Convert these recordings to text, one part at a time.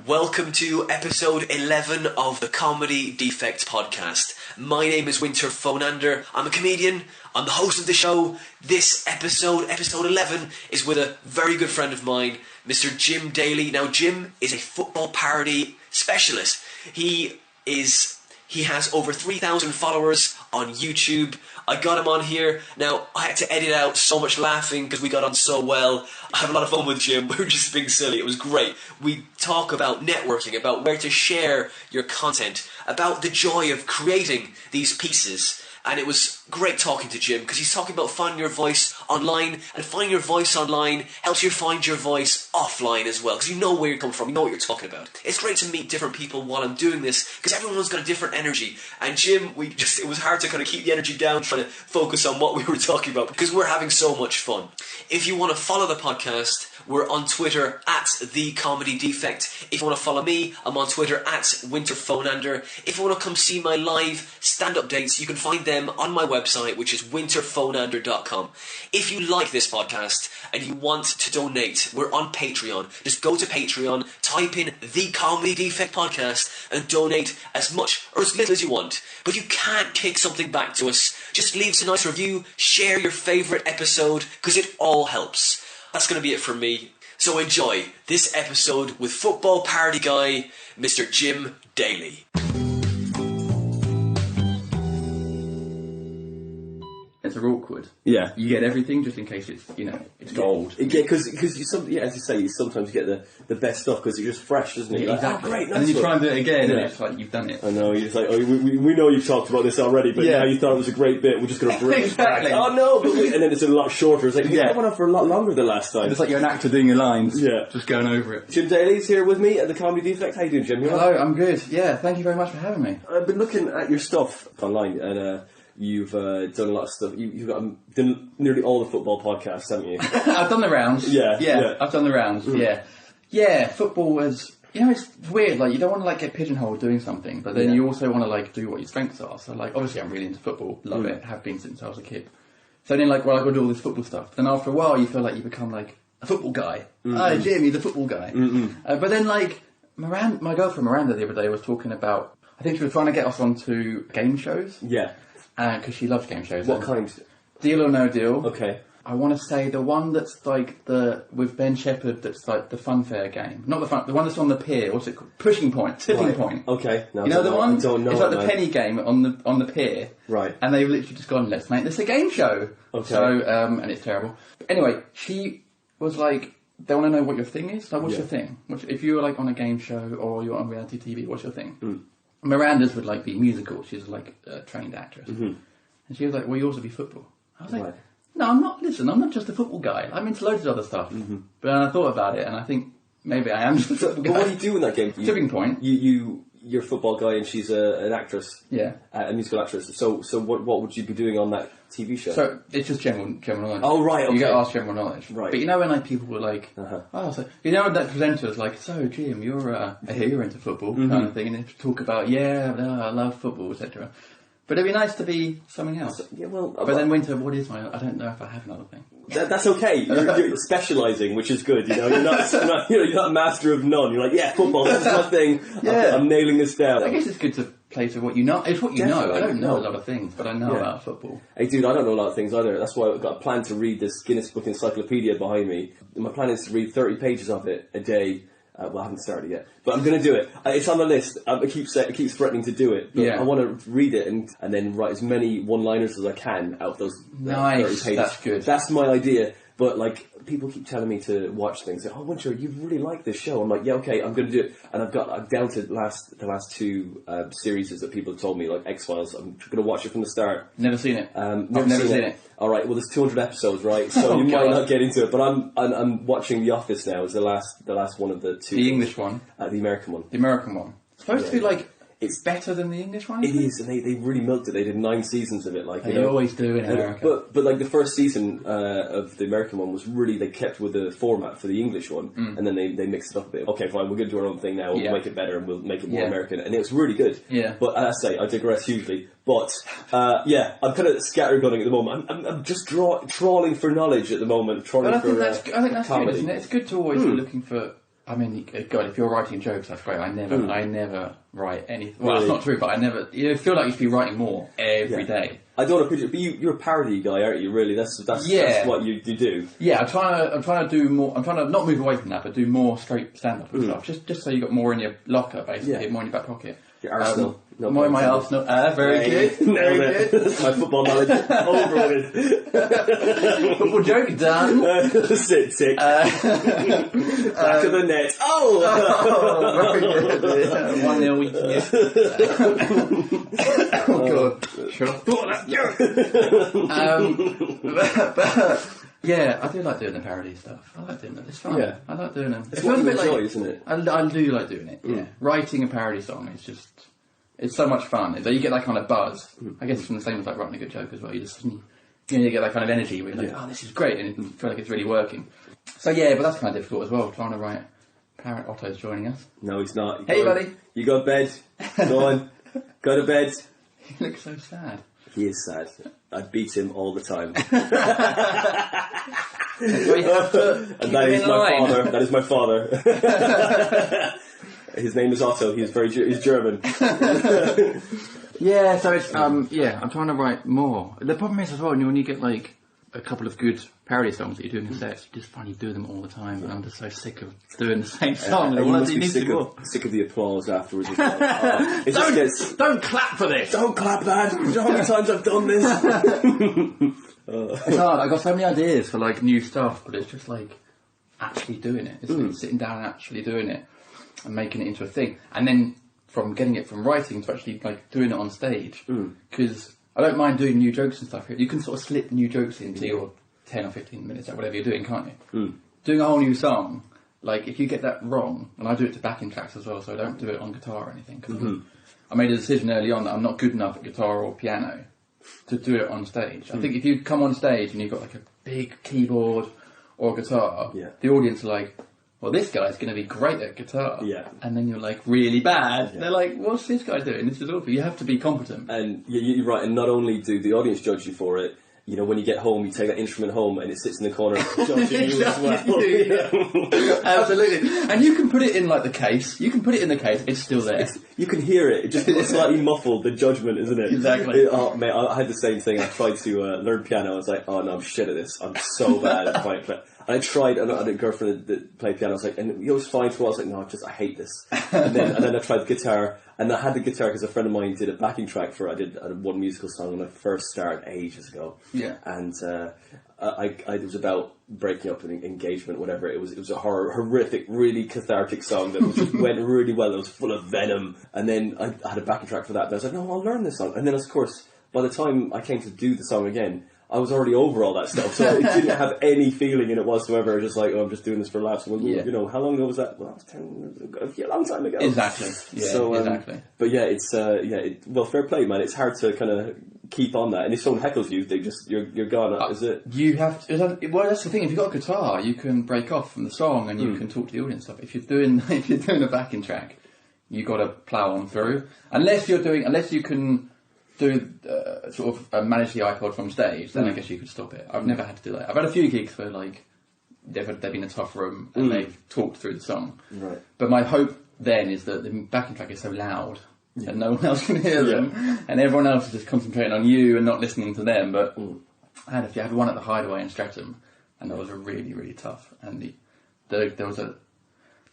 welcome to episode 11 of the Comedy Defect podcast. My name is Winter Phonander. I'm a comedian. I'm the host of the show. This episode 11, is with a very good friend of mine, Mr. Jim Daly. Now, Jim is a football parody specialist. He has over 3,000 followers on YouTube. I got him on here. Now, I had to edit out so much laughing because we got on so well. I have a lot of fun with Jim. We were just being silly. It was great. We talk about networking, about where to share your content, about the joy of creating these pieces. And it was great talking to Jim because he's talking about finding your voice online, and finding your voice online helps you find your voice offline as well because you know where you're coming from, you know what you're talking about. It's great to meet different people while I'm doing this because everyone's got a different energy. And Jim, it was hard to kind of keep the energy down, trying to focus on what we were talking about because we're having so much fun. If you want to follow the podcast, we're on Twitter at The Comedy Defect. If you want to follow me, I'm on Twitter at Winter Phonander. If you want to come see my live stand-up dates, you can find them on my website, which is winterphonander.com. If you like this podcast and you want to donate, we're on Patreon. Just go to Patreon, type in The Comedy Defect Podcast and donate as much or as little as you want. But you can't kick something back to us. Just leave us a nice review, share your favourite episode, because it all helps. That's going to be it from me. So enjoy this episode with football parody guy, Mr. Jim Daly. It's awkward. Yeah. You get everything just in case it's gold. Yeah, because as you say, you sometimes get the best stuff because it's just fresh, doesn't it? Yeah, like, exactly. oh, great, nice and then you one. try and do it again, and Yeah. it's like you've done it. I know, you're just like, oh, we know you've talked about this already, but Yeah. now you thought it was a great bit, we're just going to bring it back. Exactly. Oh no, and then it's a lot shorter. It's like, Yeah. that went on for a lot longer than last time. And it's like you're an actor doing your lines, Yeah. just going over it. Jim Daly's here with me at the Comedy Defect. How you doing, Jim? You all right? Hello, I'm good. Yeah, thank you very much for having me. I've been looking at your stuff online, and you've done a lot of stuff. You've done nearly all the football podcasts, haven't you? I've done the rounds. Yeah. I've done the rounds. Yeah. Football is, it's weird. Like you don't want to get pigeonholed doing something, but then you also want to do what your strengths are. So obviously I'm really into football, love it, have been since I was a kid. So then I got to do all this football stuff. Then after a while, you feel like you become a football guy. Oh, Jim, you're the football guy. But then my girlfriend Miranda the other day was talking about. I think she was trying to get us onto game shows. Yeah. Because she loves game shows. What kind? Deal or No Deal. Okay. I want to say the one that's with Ben Shepherd, that's the funfair game. Not the one that's on the pier. What's it called? Pushing Point, Tipping Point. Okay. No, you know the one? I don't know. It's like the penny game on the pier. Right. And they've literally just gone, let's make this a game show. Okay. So, and it's terrible. Anyway, she was like, they want to know what your thing is. Like, what's your thing? If you're on a game show or you're on reality TV, what's your thing? Miranda's would be musical. She's a trained actress. And she was like, well, you also be football. I was like, no, I'm not. Listen, I'm not just a football guy. I'm into loads of other stuff. But then I thought about it, and I think maybe I am just a football guy. But what do you do in that game? Tipping Point. You're a football guy, and she's an actress. Yeah. A musical actress. So what would you be doing on that TV show? So it's just general knowledge. Oh, right, okay. You get asked general knowledge. Right. But when people were like, oh, so that presenter was like, so Jim, you're I hear you're into football kind of thing, and they talk about I love football, etc. But it'd be nice to be something else. Yeah, well, but then Winter, what is my? I don't know if I have another thing. That's okay. You're specialising, which is good. You're not a master of none. You're like, football. This is my thing. Yeah. I'm nailing this down. I guess it's good to play to what you know. It's what you Definitely. know. I don't know a lot of things, but I know about football. Hey, dude, I don't know a lot of things either. That's why I've got a plan to read this Guinness Book Encyclopedia behind me. My plan is to read 30 pages of it a day. Well, I haven't started yet, but I'm going to do it. It's on the list. It keeps threatening to do it. But I want to read it and then write as many one-liners as I can out of those 30 pages. That's good. That's my idea. But people keep telling me to watch things. Like, oh, Winter, you really like this show. I'm like, yeah, okay, I'm going to do it. And I've down to the last two series that people have told me, like X-Files. I'm going to watch it from the start. Never seen it. I've never seen it. All right, well, there's 200 episodes, right? So you might not get into it. But I'm watching The Office now. It's the last one of the two. The English one. The American one. The American one. It's supposed to be it's better than the English one. It is, and they really milked it. They did 9 seasons of it, They always do in America. But the first season of the American one was really, they kept with the format for the English one, and then they mixed it up a bit. Okay, fine, we're going to do our own thing now. We'll make it better and we'll make it more American, and it was really good. Yeah. But as I say, I digress hugely. But I'm kind of scattergunning at the moment. I'm just trawling for knowledge at the moment. But I think that's good, comedy. isn't it? It's good to always be looking for I mean, God, if you're writing jokes, that's great. I never write anything. Well, Really? that's not true, but I never. You feel like you should be writing more every day. I don't want to picture, but you're a parody guy, aren't you? Really, that's what you do. Yeah, I'm trying to do more. I'm trying to not move away from that, but do more straight stand-up and stuff. Just so you got more in your locker, basically, more in your back pocket. Your Arsenal. More in my Arsenal. Very good. Very good. That's my football knowledge. Over with. Football joke done. Sick. Back of the net. Oh, very good. 1-0 weakness. Oh God. Sure. That joke. Yeah, I do like doing the parody stuff. I like doing that. It's fun. Yeah. I like doing them. It's what you enjoy, isn't it? I do like doing it. Yeah, writing a parody song is just. It's so much fun. You get that kind of buzz. I guess it's from the same as like writing a good joke as well. You just you get that kind of energy where you're like, oh, this is great, and you feel like it's really working. So yeah, but that's kind of difficult as well, trying to write. Parrot Otto's joining us. No, he's not. Hey, buddy. You go to bed. Go on. Go to bed. He looks so sad. He is sad. I beat him all the time. We have to And that is my father. That is my father. His name is Otto. He's German. Yeah, so it's I'm trying to write more. The problem is as well when you get like a couple of good parody songs that you do in the sets, you just find you do them all the time, and I'm just so sick of doing the same song. You must be sick of the applause afterwards. As well. Don't clap for this. Don't clap, lad. You know how many times I've done this? It's hard. I've got so many ideas for like new stuff, but it's just like actually doing it. It's like sitting down and actually doing it and making it into a thing, and then from getting it from writing to actually like doing it on stage. Because I don't mind doing new jokes and stuff. You can sort of slip new jokes into your 10 or 15 minutes or whatever you're doing, can't you? Doing a whole new song, like if you get that wrong, and I do it to backing tracks as well, so I don't do it on guitar or anything. Cause I made a decision early on that I'm not good enough at guitar or piano to do it on stage. I think if you come on stage and you've got like a big keyboard or guitar, the audience are like, well, this guy's going to be great at guitar. Yeah. And then you're like really bad. Yeah. They're like, what's this guy doing? This is awful. You have to be competent. And you're right, and not only do the audience judge you for it, you know, when you get home, you take that instrument home and it sits in the corner judging you as well. Absolutely. And you can put it in like the case. You can put it in the case. It's still there. You can hear it. It just it's slightly muffled, the judgment, isn't it? Exactly. Mate, I had the same thing. I tried to learn piano. I was like, oh no, I'm shit at this. I'm so bad at playing piano. And I tried, and I had a girlfriend that played piano. I was like, and it was fine for a while. I was like, no, I hate this. And then I tried the guitar, and I had the guitar because a friend of mine did a backing track for. I did one musical song when I first started ages ago. Yeah. And it was about breaking up an engagement, whatever. It was a horrific, really cathartic song that just went really well. It was full of venom. And then I had a backing track for that. And I was like, no, I'll learn this song. And then, of course, by the time I came to do the song again, I was already over all that stuff, so it didn't have any feeling in it whatsoever. Just like, oh, I'm just doing this for laughs. Well, you know, how long ago was that? Well, that was a long time ago. Exactly. Yeah, so, exactly. But yeah, it's well, fair play, man. It's hard to kind of keep on that, and if someone heckles you, they just you're gone. Is it? You have to. Well, that's the thing. If you've got a guitar, you can break off from the song and you can talk to the audience stuff. If you're doing a backing track, you got to plough on through. Unless you can do sort of manage the iPod from stage, then I guess you could stop it. I've never had to do that. I've had a few gigs where like they've been in a tough room and they've talked through the song. Right. But my hope then is that the backing track is so loud that no one else can hear them, and everyone else is just concentrating on you and not listening to them. But I had one at the Hideaway in Streatham, and that was a really, really tough. And there was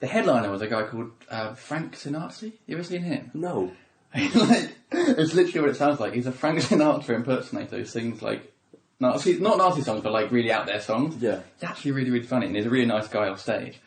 the headliner was a guy called Frank Sinatra. You ever seen him? No. It's literally what it sounds like. He's a Frank Sinatra impersonator who sings like not Nazi songs, but like really out there songs. Yeah, he's actually really, really funny, and he's a really nice guy off stage.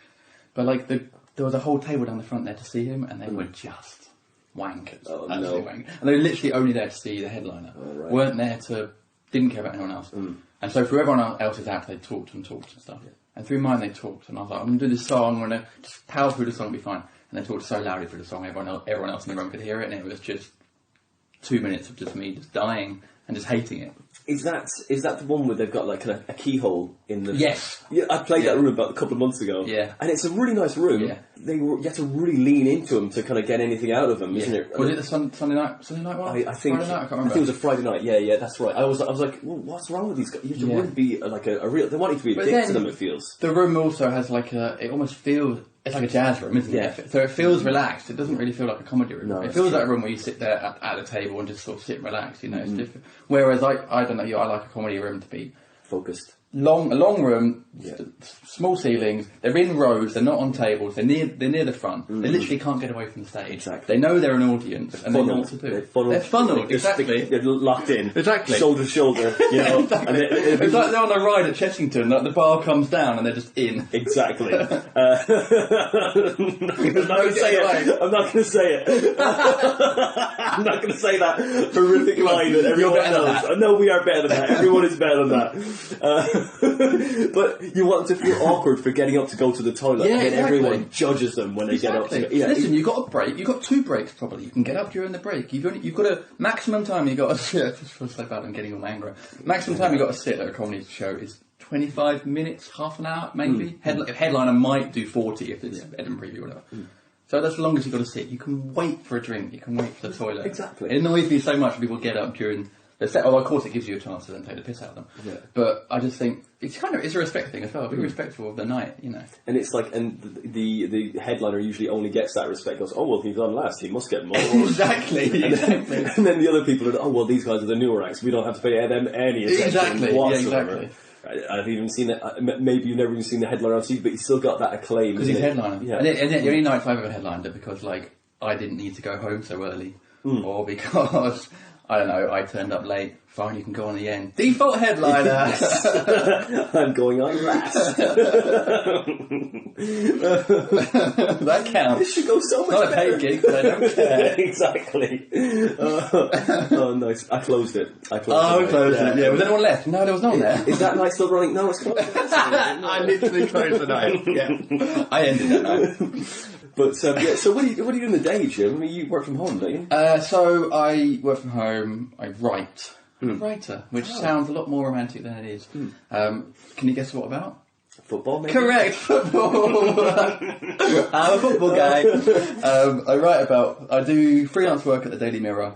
But like there was a whole table down the front there to see him, and they were just wankers. Oh, absolutely no. wankers. And they were literally only there to see the headliner. Oh, right. Weren't there didn't care about anyone else. And so through everyone else's act, they talked and stuff. Yeah. And through mine, they talked, and I was like, I'm going to do this song, I'm going to just power through the song, it'll be fine. And they talked so loudly through the song, everyone else in the room could hear it, and it was just 2 minutes of just me just dying and just hating it. Is that the one where they've got like kind of a keyhole in the? Yes. Yeah, I played that room about a couple of months ago. Yeah. And it's a really nice room. Yeah. You have to really lean into them to kind of get anything out of them, isn't it? Was it the Sunday night one? I think Friday night? I can't remember. I think it was a Friday night. Yeah, that's right. I was like, well, what's wrong with these guys? You have to really be like a real. They want you to be a dick to them. It feels. The room also has like it almost feels it's like a jazz room, isn't it? So it feels relaxed. It doesn't really feel like a comedy room. No, it feels like a room where you sit there at a table and just sort of sit and relax. You know, it's different. Whereas I don't know, I like a comedy room to be focused. A long room, small ceilings. They're in rows. They're not on tables. They're near the front. They literally can't get away from the stage. Exactly. They know they're an audience and they know what to do. They're funneled. Exactly. They're locked in. Exactly. Shoulder to shoulder. You know. Exactly. It's like they're on a ride at Chessington. Like the bar comes down and they're just in. Exactly. I'm not going to say it. I'm not going to say it. I'm not going to say that horrific line that everyone knows. No, we are better than that. Everyone is better than that. But you want to feel awkward for getting up to go to the toilet, and everyone judges them when they get up. Listen, you've got a break. You've got 2 breaks probably. You can get up during the break. You've got a maximum time. You've got to sit. I just feel so bad. I'm getting all angry. Maximum time you've got to sit at a comedy show is 25 minutes, half an hour, maybe. Headliner might do 40 if it's Edinburgh preview or whatever. So that's the longest you've got to sit. You can wait for a drink. You can wait for the toilet. Exactly. It annoys me so much when people get up during the set. Although of course it gives you a chance to then take the piss out of them. Yeah. But I just think it's a respect thing as well. Be respectful of the night, you know. And it's like, and the headliner usually only gets that respect. Goes, oh well, he's on last. He must get more. Exactly. And then the other people are, oh well, these guys are the newer acts. We don't have to pay them any attention whatsoever. Exactly. I've even seen it. Maybe you've never even seen the headliner on TV, but he's still got that acclaim. Because he's headliner. Yeah. And the only nights I've ever headlined it because I didn't need to go home so early, or because I don't know, I turned up late. Fine, you can go on the end. Default headliner. Yes. I'm going on last. That counts. This should go so much better. Not a paid gig, but I don't care. Exactly. Oh, nice. I closed it. I closed it. Yeah. Was anyone left? No, there was no one there. Is that night still running? No, it's closed. I literally closed the night. Yeah. I ended that night. But so what do you do in the day, Jim? I mean, you work from home, don't you? So I work from home. I write. I'm a writer, which sounds a lot more romantic than it is. Can you guess what about? Football, maybe? Correct, football. I'm a football guy. I do freelance work at the Daily Mirror,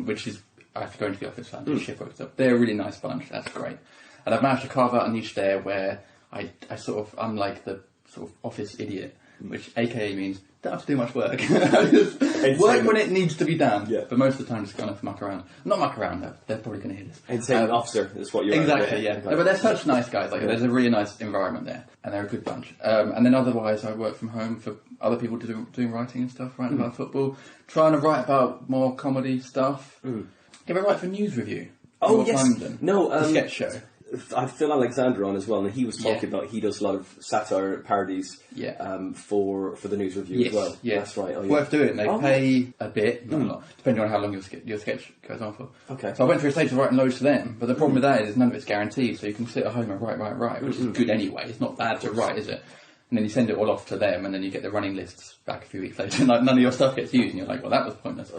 which is, I have to go into the office and do shift work stuff. They're a really nice bunch, that's great. And I've managed to carve out a niche there where I'm like the sort of office idiot, which AKA means don't have to do much work. Just work when it needs to be done. Yeah. But most of the time just kind of muck around. Not muck around, they're probably going to hear this. Entertainment officer is what you're exactly, yeah. No, but they're such nice guys. Like there's a really nice environment there, and they're a good bunch. And then otherwise, I work from home for other people doing writing and stuff, writing about football, trying to write about more comedy stuff. You ever write for News Review? Oh yes. London? No, the sketch show. I have Phil Alexander on as well, and he was talking about he does a lot of satire parodies for the News Review as well. Yeah, that's right. Worth doing. They pay a bit, not a lot, depending on how long your sketch goes on for. Okay. So I went through a stage of writing loads for them, but the problem with that is none of it's guaranteed, so you can sit at home and write, which is good anyway. It's not bad to write, is it? And then you send it all off to them, and then you get the running lists back a few weeks later, and like, none of your stuff gets used, and you're like, well, that was pointless.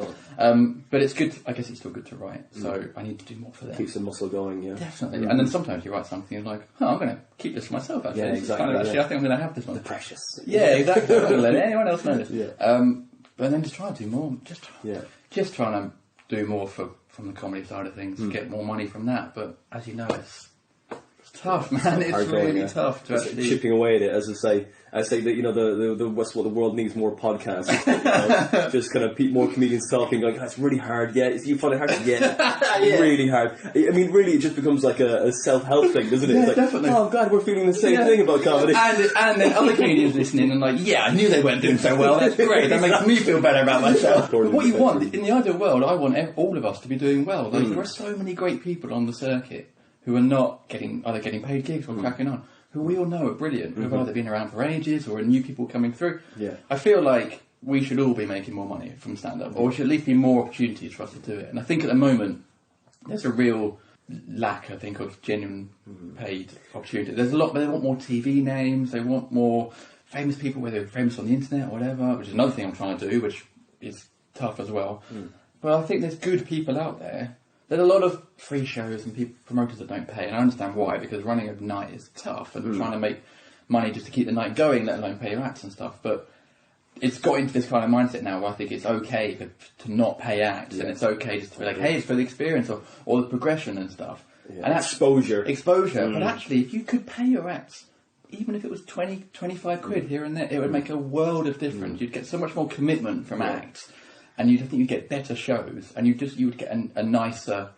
But it's good. I guess it's still good to write, so I need to do more for them. Keeps the muscle going, yeah. Definitely. And then sometimes you write something and you're like, I'm going to keep this for myself, actually. Yeah, exactly. I think I'm going to have this one. The precious. Yeah, exactly. I'm not going to let anyone else know this. Yeah. But then just try to do more. Just trying to do more from the comedy side of things, get more money from that. But as you know, it's tough, man. It's really tough to actually chipping away at it. As I say that that's what the world needs, more podcasts. Just kind of more comedians talking. Like that's really hard. Yeah, you find it hard. Yeah, really hard. I mean, really, it just becomes like a self-help thing, doesn't it? Yeah, it's like, definitely. Oh God, we're feeling the same thing about comedy. And then other comedians listening and like, yeah, I knew they weren't doing so well. That's great. That makes me feel better about myself. But what you want in the ideal world, I want all of us to be doing well. Like there are so many great people on the circuit who are not either getting paid gigs or cracking on, who we all know are brilliant, who have either been around for ages or are new people coming through. Yeah. I feel like we should all be making more money from stand-up, or there should at least be more opportunities for us to do it. And I think at the moment, there's a real lack, I think, of genuine paid opportunity. There's a lot, but they want more TV names, they want more famous people, whether they're famous on the internet or whatever, which is another thing I'm trying to do, which is tough as well. But I think there's good people out there. There's a lot of free shows and promoters that don't pay, and I understand why, because running a night is tough, and trying to make money just to keep the night going, let alone pay your acts and stuff. But it's got into this kind of mindset now where I think it's okay to not pay acts, and it's okay just to be like, hey, it's for the experience or the progression and stuff. Yeah. And exposure. But actually, if you could pay your acts even if it was 20, 25 quid here and there, it would make a world of difference. You'd get so much more commitment from acts, and I think you'd get better shows, and you would get a nicer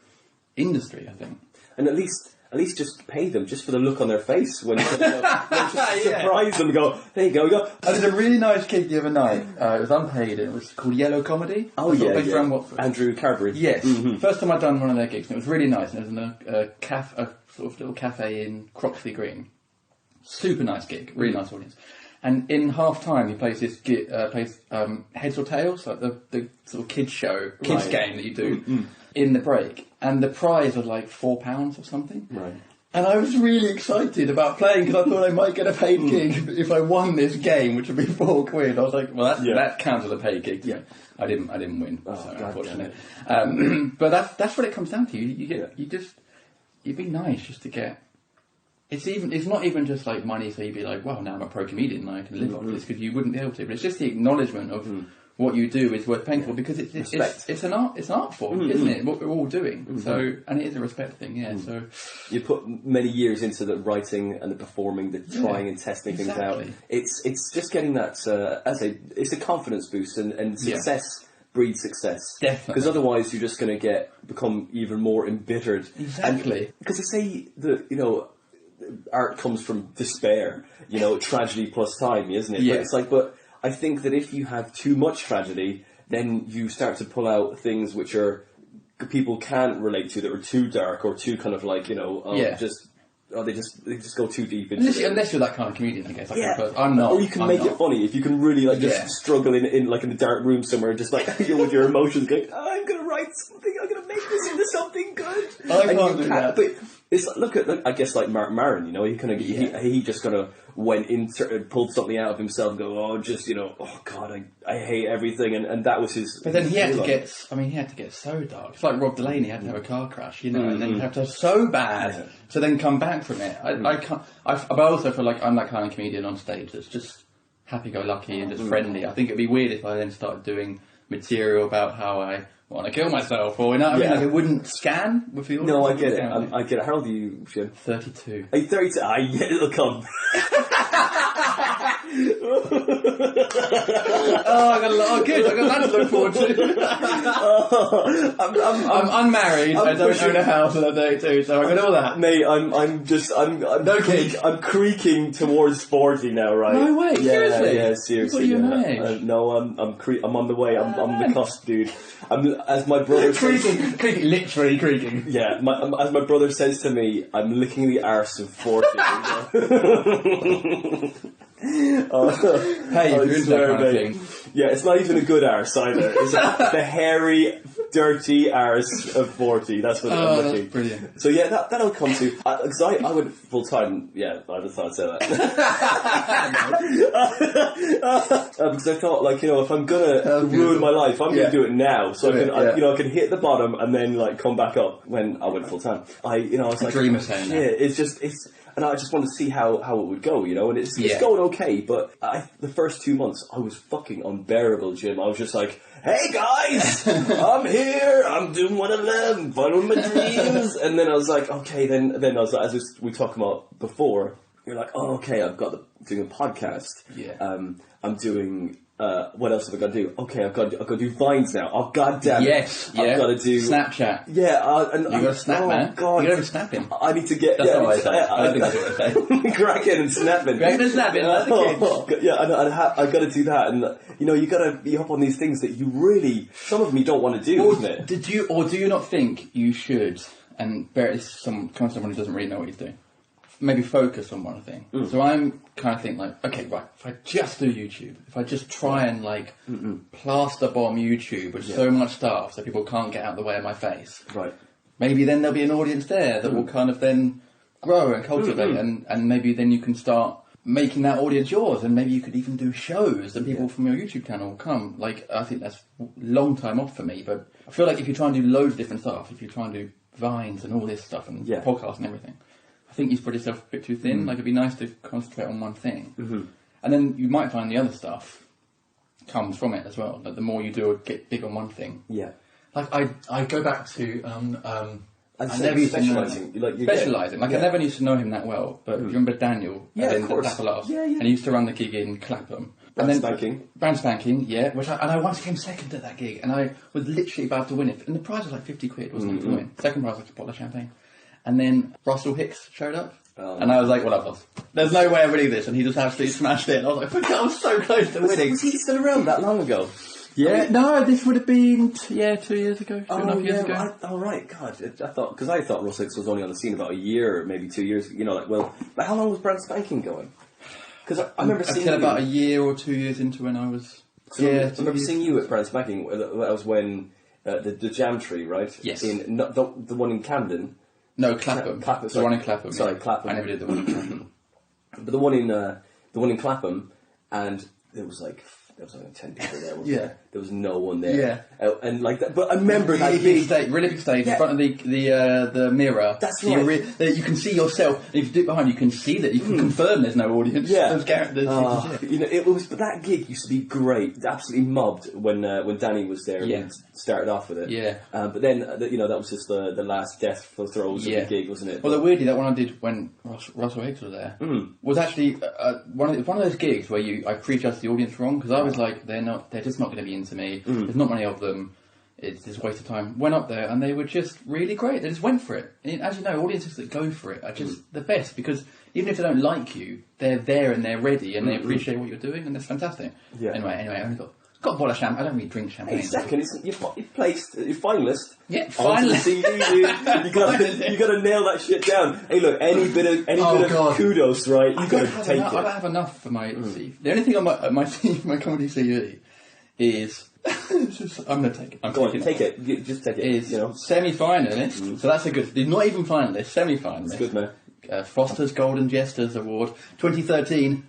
industry, I think. And at least just pay them just for the look on their face when just surprise them and go, there you go, we got. I did a really nice gig the other night. It was unpaid. It was called Yellow Comedy. Oh, based yeah. around Watford. Andrew Carberry. Yes. First time I'd done one of their gigs, and it was really nice. And it was in a sort of little cafe in Croxley Green. Super nice gig, really nice audience. And in half time, he plays this Heads or Tails, like the sort of kids game that you do in the break. And the prize was like £4 or something. Right. And I was really excited about playing because I thought I might get a paid gig if I won this game, which would be £4. I was like, well, that counts as a paid gig. Yeah. I didn't win, so unfortunately. But that's what it comes down to. You'd be nice just to get. It's not even just like money, so you'd be like, well, now I'm a pro comedian and I can live off this, because you wouldn't be able to. But it's just the acknowledgement of what you do is worth paying for, because it's an art form, isn't it? What we're all doing. So, and it is a respect thing, So you put many years into the writing and the performing, the trying and testing things out. It's just getting that it's a confidence boost, and success breeds success. Definitely. Because otherwise you're just going to become even more embittered. Exactly. Because they say that art comes from despair, tragedy plus time, isn't it? Yeah. But I think that if you have too much tragedy, then you start to pull out things which people can't relate to, that are too dark or too kind of like, they just go too deep into it. Unless you're that kind of comedian, I guess. I'm not. Or you can make it funny if you can really just struggle in the dark room somewhere, just like with your emotions going, I'm going to write something, I'm going to make this into something good. I can't do that. But it's look, I guess like Mark Maron, he just kind of went in, pulled something out of himself and go, oh God, I hate everything, and that was his. But then he had to get so dark. It's like Rob Delaney had to have a car crash, and then have to have so bad to then come back from it. I can't. But I also feel like I'm that kind of comedian on stage that's just happy-go-lucky and just friendly. I think it'd be weird if I then started doing material about how I want to kill myself, or I mean, like it wouldn't scan with the audience. No, I get it. I get it. How old are you, Jim? 32. Are you 32? Yeah, it'll come. Good. I got that to look forward to. I'm unmarried. I don't own a house, and I'm 32, so I got all that. Mate, I'm creaking towards 40 now, right? No way. Seriously? Yeah, seriously. What are you age? No, I'm on the way. I'm the cusp, dude. As my brother creaking, literally creaking. Yeah, as my brother says to me, I'm licking the arse of 40. Hey, you're into that kind of thing. Yeah, it's not even a good arse either. It's the hairy, dirty arse of 40. That's what I'm looking. That's brilliant. So yeah, that'll come to. Because I went full time. Yeah, I just thought I'd say that. Because I thought, if I'm gonna ruin my life, I'm gonna do it now. So I can hit the bottom and then come back up. When I went full time, I was like, dream of saying that. And I just wanted to see how it would go, and it's going okay, but the first 2 months, I was fucking unbearable, Jim. I was just like, hey guys, I'm here, I'm doing what I love, I'm following my dreams. And then I was like, okay, then I was like, as we talked about before, you're like, oh, okay, I've got doing a podcast. Yeah. I'm doing... what else have I got to do? Okay, I've got to do Vines now. Oh, goddamn it. Yes, I've got to do... Snapchat. Yeah, and... You got to snap, man. God. You got to be snapping. I need to get... That's what I say. I think that's what I say. Cracking and snapping. Cracking and snapping, like the kids. Yeah, I've got to do that. And, you got to be up on these things that you really... Some of them you don't want to do, isn't it? Do you not think you should, and bear it someone who doesn't really know what he's doing, maybe focus on one thing. So I'm kind of think okay, right, if I just do YouTube, if I just try and plaster bomb YouTube with so much stuff so people can't get out of the way of my face, right? Maybe then there'll be an audience there that will kind of then grow and cultivate, and maybe then you can start making that audience yours, and maybe you could even do shows and people from your YouTube channel will come. I think that's a long time off for me, but I feel like if you try and do loads of different stuff, if you try and do Vines and all this stuff and podcasts and everything, I think you spread yourself a bit too thin. It'd be nice to concentrate on one thing. And then you might find the other stuff comes from it as well. The more you do or get big on one thing. Yeah. I go back to I never used to know specialising. him. Specialising. Like, I never used to know him that well, but do you remember Daniel? Yeah, of course. Yeah. And he used to run the gig in Clapham. Brand Spanking, yeah. I once came second at that gig, and I was literally about to win it. And the prize was like 50 quid, wasn't it, to win? Second prize was a bottle of champagne. And then Russell Hicks showed up. And I was like, well, I've lost. There's no way I'm winning this. And he just absolutely smashed it. And I was like, I was so close to winning. Was he still around that long ago? Yeah, no, this would have been 2 years ago, 2.5 years ago. Right, God, I thought Russell Hicks was only on the scene about a year, or maybe 2 years. You know, like how long was Brand Spanking going? Because I remember seeing about a year or 2 years into when I was. I remember seeing you at Brand Spanking. That was when the Jam Tree, right? Yes. The one in Camden. No, Clapham. The one in Clapham. Sorry, yeah. Clapham. I never did the one in Clapham. But the one in Clapham, and there was like 10 people there, wasn't there? There was no one there. Yeah. And like that, but I remember really big stage in front of the mirror. That's so right. You can see yourself. If you do it behind, you can see that. You can confirm there's no audience. Yeah. You know, but that gig used to be great. Absolutely mobbed when Danny was there and started off with it. Yeah. But then that was just the last death for throws of the gig, wasn't it? Well, weirdly, that one I did when Russell Hicks was there was actually one of those gigs where I prejudged the audience wrong, because I was like, they're just not going to be into me. There's not many of them. It's just a waste of time. Went up there and they were just really great. They just went for it. And as you know, audiences that go for it are just the best, because even if they don't like you, they're there and they're ready and they appreciate what you're doing, and that's fantastic. Yeah. Anyway, I only got a bottle of champagne. I don't really drink champagne. Hey, second, you're finalist. Yeah, finalist. You got to nail that shit down. Hey, look, any bit of kudos, right? You got to take it. I don't have enough for my CV. The only thing on my comedy CV is I'm going to take it. Take it. Just take it. Is semi-finalist. So that's a good. Not even finalist. Semi-finalist. That's good, man. Foster's Golden Jesters Award 2013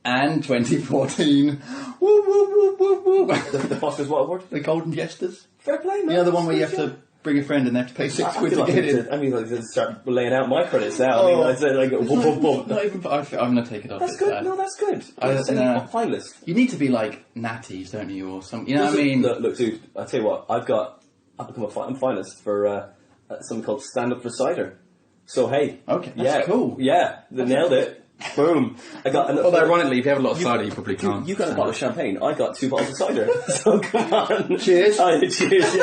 and 2014. Woo woo woo woo woo. The Foster's what award? The Golden Jesters. Fair play, man. You know, the one where you have to bring a friend and they have to pay £6 to get in. I mean, like, start laying out my credits now. I mean, I'd say like, not even. I'm going to take it off. That's good. No, that's good. Finalist. You need to be like Natties, don't you, or something? You know what I mean? Look, dude. I tell you what. I've become a finalist for something called Stand Up for Cider. So hey, okay, that's cool. Yeah, they nailed it. Boom! I got. Although ironically, if you have a lot of cider, you probably can't. You got a bottle of champagne. I got 2 bottles of cider. So come on. Cheers. Cheers.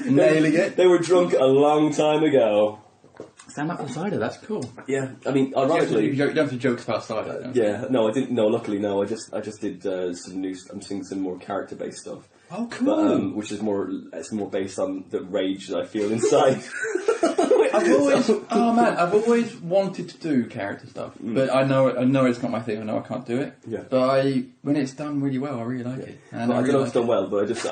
Nailing it. They were drunk a long time ago. Stand Up for Cider. That's cool. Yeah, I mean, ironically, you don't have to joke about cider. Yeah, no, I didn't. No, luckily, no. I just did some new. I'm seeing some more character-based stuff. Oh, cool. But, which is more based on the rage that I feel inside. I've always wanted to do character stuff, but I know it's not my thing. I know I can't do it. Yeah. But when it's done really well, I really like it. And I don't know if it's done well, but I just I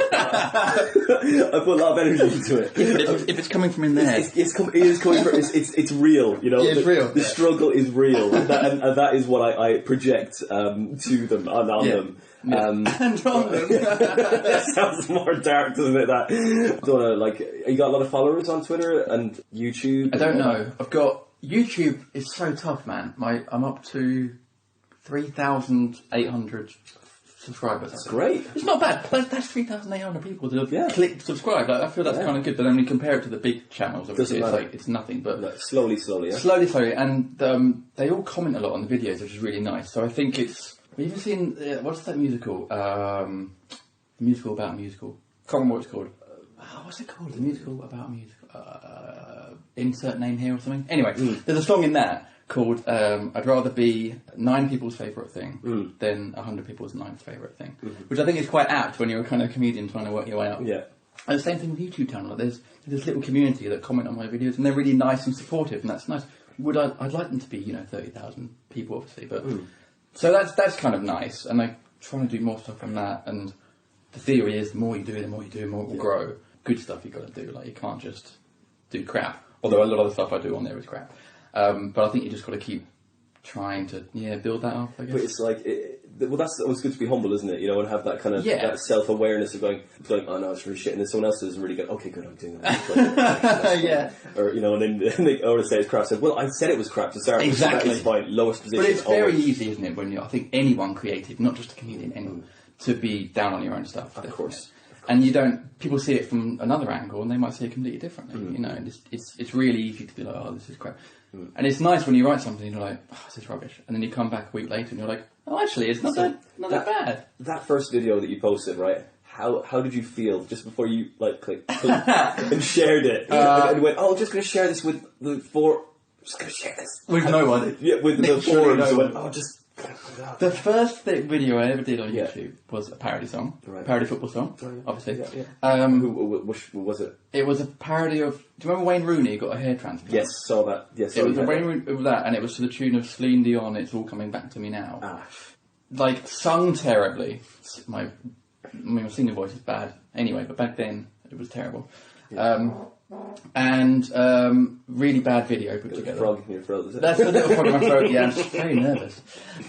put a lot of energy into it. If it's coming from in there, it is coming from. It's real. You know, it's real. The struggle is real, and that is what I project to them and on them. And on them. That sounds more dark, doesn't it? That don't know. You got a lot of followers on Twitter and YouTube. I don't know. I've got YouTube. Is so tough, man. I'm up to 3,800 subscribers. That's great. It's not bad. That's 3,800 people that have clicked subscribe. I feel that's kind of good. But then when you compare it to the big channels, obviously it's nothing. But slowly. Yeah? Slowly, and they all comment a lot on the videos, which is really nice. So I think it's. Have you ever seen what's that musical? Musical about a musical. Can't remember what it's called. What's it called? The musical about a musical. Insert name here or something. Anyway, there's a song in that called "I'd rather be 9 people's favourite thing than 100 people's 9th favourite thing," which I think is quite apt when you're a kind of comedian trying to work your way up. Yeah. And the same thing with YouTube channel. There's this little community that comment on my videos, and they're really nice and supportive, and that's nice. I'd like them to be 30,000 people, obviously, but. So that's kind of nice, and I'm trying to do more stuff on that. And the theory is, the more you do, the more it will grow. Good stuff you got to do. Like, you can't just do crap. Although a lot of the stuff I do on there is crap. But I think you just got to keep trying to build that up, I guess. But it's like, that's always good to be humble, isn't it? You know, and have that kind of that self-awareness of going, oh no, it's really shit, and then someone else does really good. Okay, good, I'm doing that. Yeah. Or and then they say it's crap. So, well, I said it was crap to start. Exactly. That is my lowest position. But it's very easy, isn't it? When I think anyone creative, not just a comedian, anyone, to be down on your own stuff. Of course. and you don't. People see it from another angle, and they might see it completely differently. You know, and it's really easy to be like, oh, this is crap. And it's nice when you write something and you're like, oh, this is rubbish, and then you come back a week later and you're like, oh, actually, it's not that bad. That first video that you posted, right? How did you feel just before you clicked and shared it and went, oh, I'm just going to share this with the four. I'm just going to share this with no one. Yeah, with the forums. No went, oh, just. The first video I ever did on YouTube was a parody song, parody football song, obviously. Who was it? It was a parody of. Do you remember Wayne Rooney got a hair transplant? Yes, saw that. Yes, it was a Wayne Rooney with that, and it was to the tune of Celine Dion. It's all coming back to me now. Like sung terribly. My singing voice is bad anyway, but back then it was terrible. And really bad video put together. Frog in your throat, is it? That's a little frog in my throat. Yeah, I'm very nervous.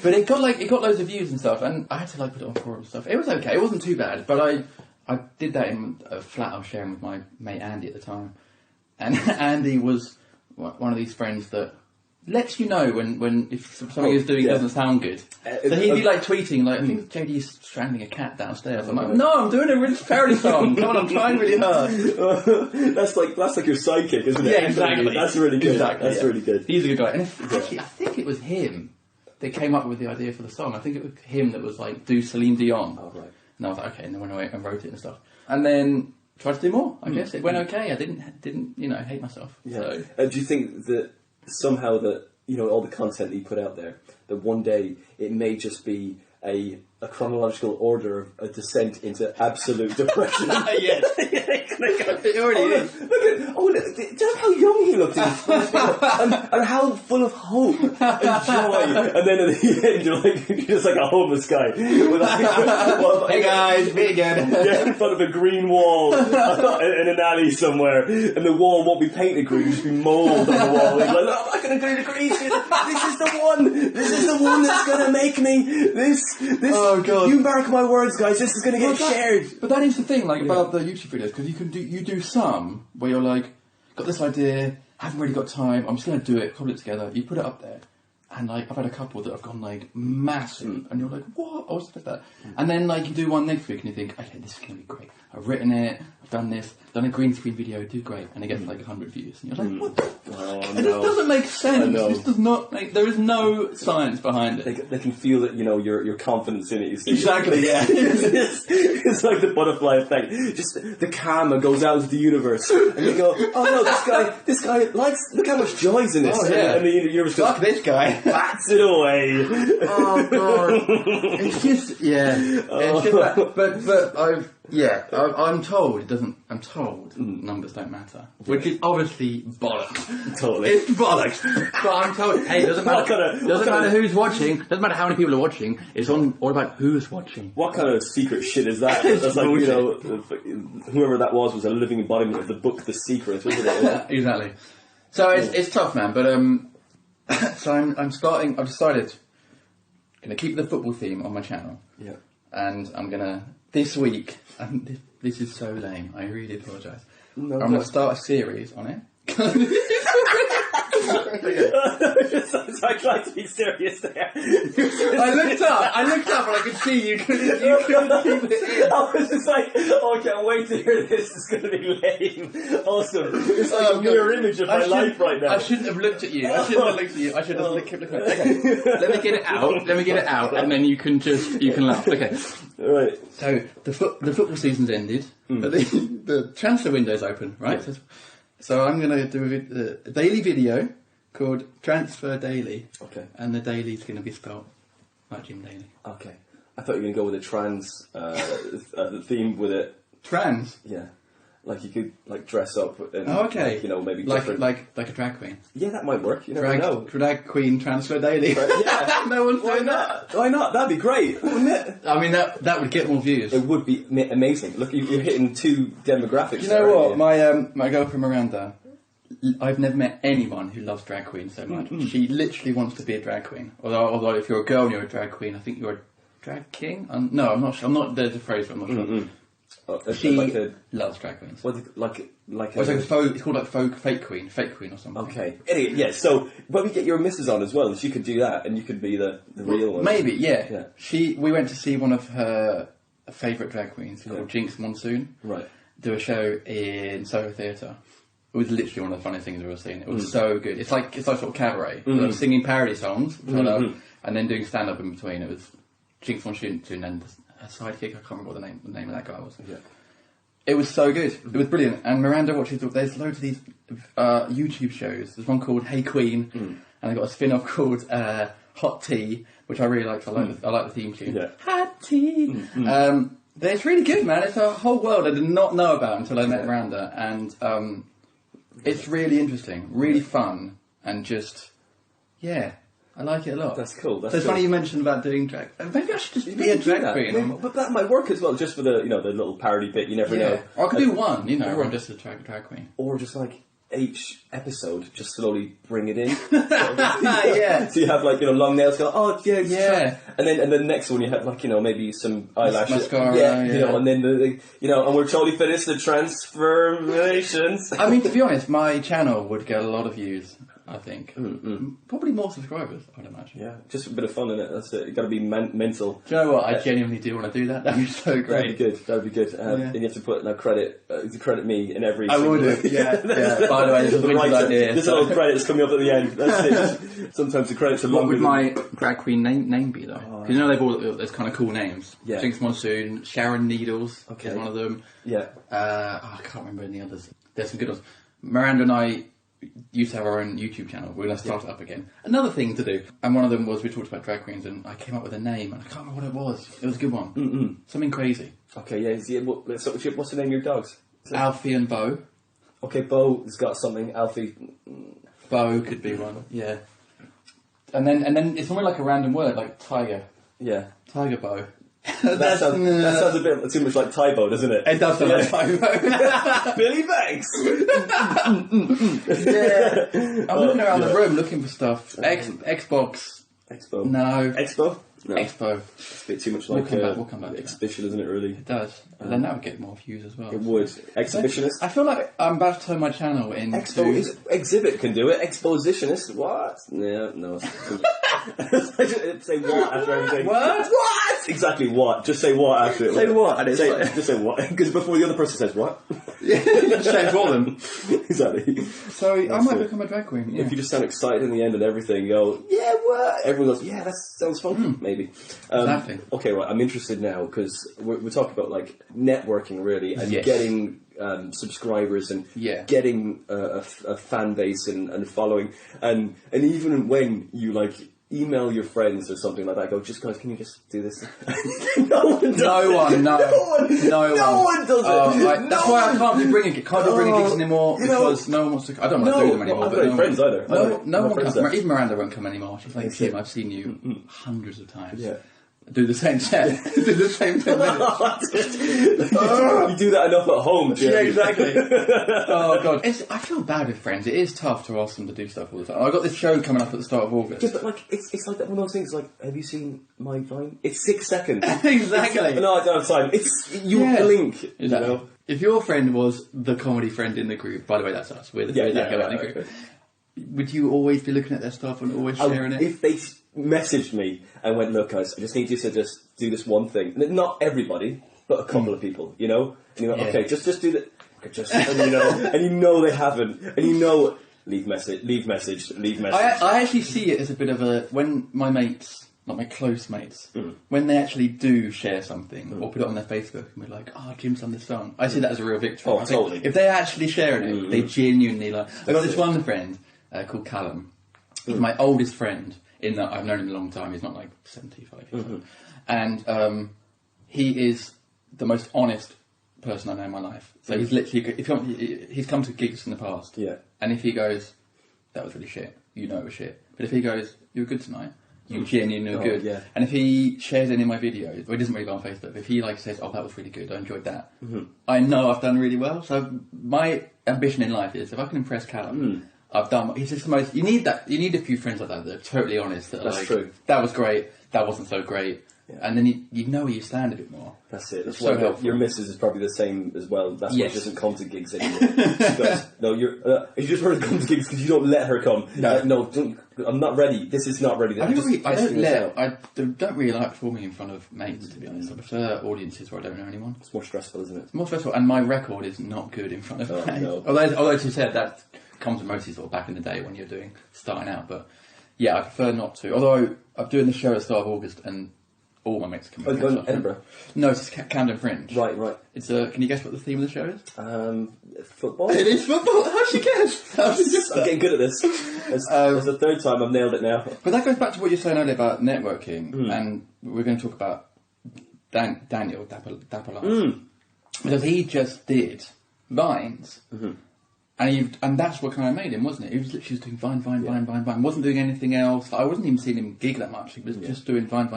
But it got loads of views and stuff, and I had to put it on forum and stuff. It was okay. It wasn't too bad, but I did that in a flat I was sharing with my mate Andy at the time, and Andy was one of these friends that lets you know when if something he's doing doesn't sound good. So he'd be tweeting I think JD's strangling a cat downstairs. I'm like, no, I'm doing a really parody song. Come on, I'm trying really hard. That's like your sidekick, isn't it? Yeah, exactly. That's really good. Exactly, that's really good. He's a good guy. And actually, I think it was him that came up with the idea for the song. I think it was him that was do Celine Dion. Oh, right. And I was like, okay, and then went away and wrote it and stuff. And then tried to do more. I guess it went okay. I didn't hate myself. Yeah. So. Do you think that somehow that all the content that you put out there, that one day it may just be a chronological order of a descent into absolute depression? Yes. It already is. Look at just how young he looked and how full of hope and joy. And then at the end, you're just like a homeless guy. With hey guys, vegan. Yeah, in front of a green wall in an alley somewhere, and the wall won't be painted green, just be mould on the wall. He's like, no, I'm not going to agree to green. This is the one. This is the one that's going to make me. This. Oh God! You mark my words, guys. This is going to get shared. But that is the thing, about the YouTube videos, because you do some where you're got this idea, haven't really got time. I'm just going to do it, cobble it together. You put it up there, and I've had a couple that have gone massive, and you're like, what? I wasn't expecting that. And then you do one next week, and you think, okay, this is going to be great. I've written it. I've done this. Done a green screen video. Do great, and it gets 100 views, and you're like, what? This doesn't make sense. This does not make. There is no science behind it. They can feel that your confidence in it. You see, exactly. Yeah, it's like the butterfly effect. Just the karma goes out to the universe, and you go, oh no, this guy likes. Look how much joy's in this. Oh, yeah. And the universe goes, fuck this guy. Bats it away. Oh God, it's just It's just but I'm told it doesn't. I'm told numbers don't matter, which is obviously bollocks. Totally, it's bollocks. But I'm told, hey, doesn't matter who's watching. Doesn't matter how many people are watching. It's all about who's watching. What kind of secret shit is that? That's whoever that was a living embodiment of the book The Secret, wasn't it? Exactly. So it's tough, man. But so I'm starting. I've decided going to keep the football theme on my channel. Yeah. And I'm going to this week. This is so lame. I really apologise. No, I'm going to start a series on it. I tried to be serious there. I looked up and I could see you couldn't keep it in. I was just like, oh, I can't wait to hear this. It's going to be lame. Awesome. It's like a mirror image of my life right now. I shouldn't have looked at you. I should have kept looking at you. Okay, let me get it out, and then you can laugh. Okay. Right. So the football season's ended, but the transfer window's open, right? Yeah. So I'm going to do a daily video called Transfer Daly. Okay. And the Daly's going to be spelled like Jim Daly. Okay. I thought you were going to go with a trans theme with it. Trans? Yeah. Like you could dress up and maybe different. Like a drag queen. Yeah, that might work. You never know. Drag queen Transfer Daily. Yeah. No one's doing that. Why not? That'd be great, wouldn't it? I mean, that would get more views. It would be amazing. Look, you're hitting two demographics. You know what? My girlfriend Miranda, I've never met anyone who loves drag queens so much. Mm-hmm. She literally wants to be a drag queen. Although if you're a girl and you're a drag queen, I think you're a drag king. No, I'm not sure. There's a phrase, but I'm not sure. Mm-hmm. She loves drag queens. What, it's called fake queen or something. Okay. Anyway, yeah. So when we get your missus on as well, she could do that, and you could be the real one. Maybe, yeah. We went to see one of her favourite drag queens called Jinx Monsoon. Right. Do a show in Soho Theatre. It was literally one of the funniest things I've ever seen. It was so good. It's like sort of cabaret. They were singing parody songs, which I love, and then doing stand-up in between. It was Jinx Monsoon and a sidekick. I can't remember what the name of that guy was. Yeah. It was so good. It was brilliant. And Miranda watches. There's loads of these YouTube shows. There's one called Hey Queen, and they've got a spin-off called Hot Tea, which I really liked. I like the theme tune. Yeah. Hot Tea. It's really good, man. It's a whole world I did not know about until I met Miranda, and it's really interesting, really fun, and just I like it a lot. That's cool. It's funny you mentioned about doing drag. Maybe I should just be a drag queen. But that might work as well, just for the the little parody bit. You never know. Or I could do one, or I'm just a drag queen. Or just like each episode, just slowly bring it in. Yeah. So you have long nails. Go, oh yeah. And then the next one you have maybe some eyelashes. Mascara. And then and we're totally finished the transformations. I mean, to be honest, my channel would get a lot of views. I think probably more subscribers, I'd imagine. Yeah, just a bit of fun in it. That's it. You got to be mental. Do you know what? I genuinely do want to do that. That'd be so great. That'd be good. And you have to put credit me in every. I would. Yeah. By the way, this is a good idea. This little credits coming up at the end. That's it. Sometimes the credits are longer. What would my drag queen name be though? Because they've all those kind of cool names. Yeah. Jinx Monsoon, Sharon Needles is one of them. Yeah. I can't remember any others. There's some good ones. Miranda and I used to have our own YouTube channel. We're going to start it up again. Another thing to do. And one of them was we talked about drag queens, and I came up with a name, and I can't remember what it was. It was a good one. Something crazy. Okay, yeah. What's the name of your dogs? Alfie and Bo. Okay, Bo has got something. Alfie. Bo could be one. Yeah. And then it's something like a random word, like tiger. Yeah. Tiger Bo. That sounds a bit too much like Tybo, doesn't it? It does sound like Tybo. Billy Banks! I'm looking around the room looking for stuff. Xbox. Expo? No. Expo? No. Expo. It's a bit too much like we'll come back exhibition, isn't it, really? It does. But then that would get more views as well. It would. Exhibitionist? I feel like I'm about to turn my channel into... Exhibit can do it. Expositionist? What? No. Say what after everything. What? Exactly what. Just say what after it. Say what? Just say what. Because before the other person says what. Yeah, just say for them. Exactly. So I might become a drag queen. Yeah. If you just sound excited in the end and everything, go, yeah, what? Everyone goes, yeah, that sounds fun. Maybe. Exactly. Okay, right. I'm interested now because we're talking about like networking really and getting subscribers and getting a fan base and following and even when you like email your friends or something like that, go, just guys, can you just do this? No one does it. No one does it. That's why I can't do bringing gigs anymore because no one wants to. I don't want to do them anymore. I don't have friends either. No one comes. Even Miranda won't come anymore. She's like, Tim, I've seen you hundreds of times. Yeah. Do the same set. Do the same 10 minutes. You do that enough at home, Jim. Yeah, exactly. Oh, God. I feel bad with friends. It is tough to ask them to do stuff all the time. I've got this show coming up at the start of August. Yeah, but like, it's like one of those things, like, have you seen my Vine? It's 6 seconds. Exactly. No, I don't have time. You blink. Exactly. You know? If your friend was the comedy friend in the group, by the way, that's us. We're the comedy group. Okay. Would you always be looking at their stuff and always sharing it? If they messaged me and went, look guys, I just need you to just do this one thing. Not everybody, but a couple of people, you know? And you go, okay, just do that. And you know they haven't. And you know, leave message. I actually see it as a bit of a, when my mates, not my close mates, when they actually do share something or put it on their Facebook and we're like, oh, Jim's done this song. I see that as a real victory. Oh, totally. If they're actually sharing it, they genuinely like... I've got this one friend called Callum. He's my oldest friend in that I've known him a long time. He's not like 75 years old. And he is the most honest person I know in my life. So he's literally... He's come to gigs in the past. Yeah. And if he goes, that was really shit, you know it was shit. But if he goes, you were good tonight, you genuinely know good. Yeah. And if he shares any of my videos, well, he doesn't really go on Facebook, but if he like says, oh, that was really good, I enjoyed that, I know I've done really well. So my ambition in life is, if I can impress Callum, I've done... He's just the most... You need that. You need a few friends like that are totally honest. That are That's like, true. that was great, that wasn't so great. Yeah. And then you know where you stand a bit more. That's it. That's so why helpful. your missus is probably the same as well. That's why Yes. she doesn't come to gigs anymore. She goes, no, you just want to come to gigs because you don't let her come. No. No, don't, I'm not ready. This is not ready. I I'm just testing this out. don't really like performing in front of mates, to be honest. I prefer audiences where I don't know anyone. It's more stressful, isn't it? It's more stressful, and my record is not good in front of mates. No. Although to said that comes mostly sort of back in the day when you're starting out. But yeah, I prefer not to. Although I'm doing the show at the start of August, and all my mates come. Oh, you're going to Edinburgh? No, it's Camden Fringe. Right. It's can you guess what the theme of the show is? Football? It is football. How'd you guess? I'm getting good at this. It's the third time I've nailed it now. But that goes back to what you were saying earlier about networking, and we're going to talk about Daniel Dapper, because he just did Vines, and that's what kind of made him, wasn't it? He was literally just doing Vine. Wasn't doing anything else. I wasn't even seeing him gig that much. He was just doing Vine.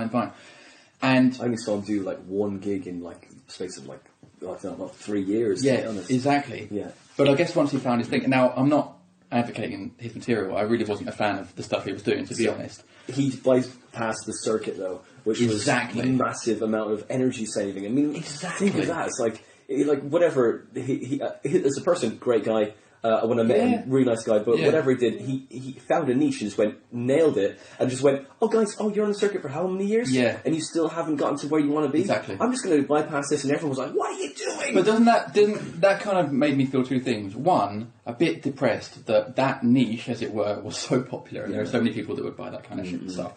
And I only saw him do like one gig in like space of like I don't know, about 3 years. yeah, to be honest. exactly. Yeah. But I guess once he found his thing. Now I'm not advocating his material. I really wasn't a fan of the stuff he was doing, to be honest. He bypassed the circuit though, which was a massive amount of energy saving. I mean, think of that. It's like whatever he as a person, great guy. When I met him, really nice guy. But whatever he did, he found a niche and just nailed it, and just went, oh guys, you're on the circuit for how many years? Yeah. And you still haven't gotten to where you want to be. Exactly. I'm just going to bypass this, and everyone was like, what are you doing? But didn't that kind of made me feel two things. One, a bit depressed that niche, as it were, was so popular, and there are so many people that would buy that kind of shit and stuff.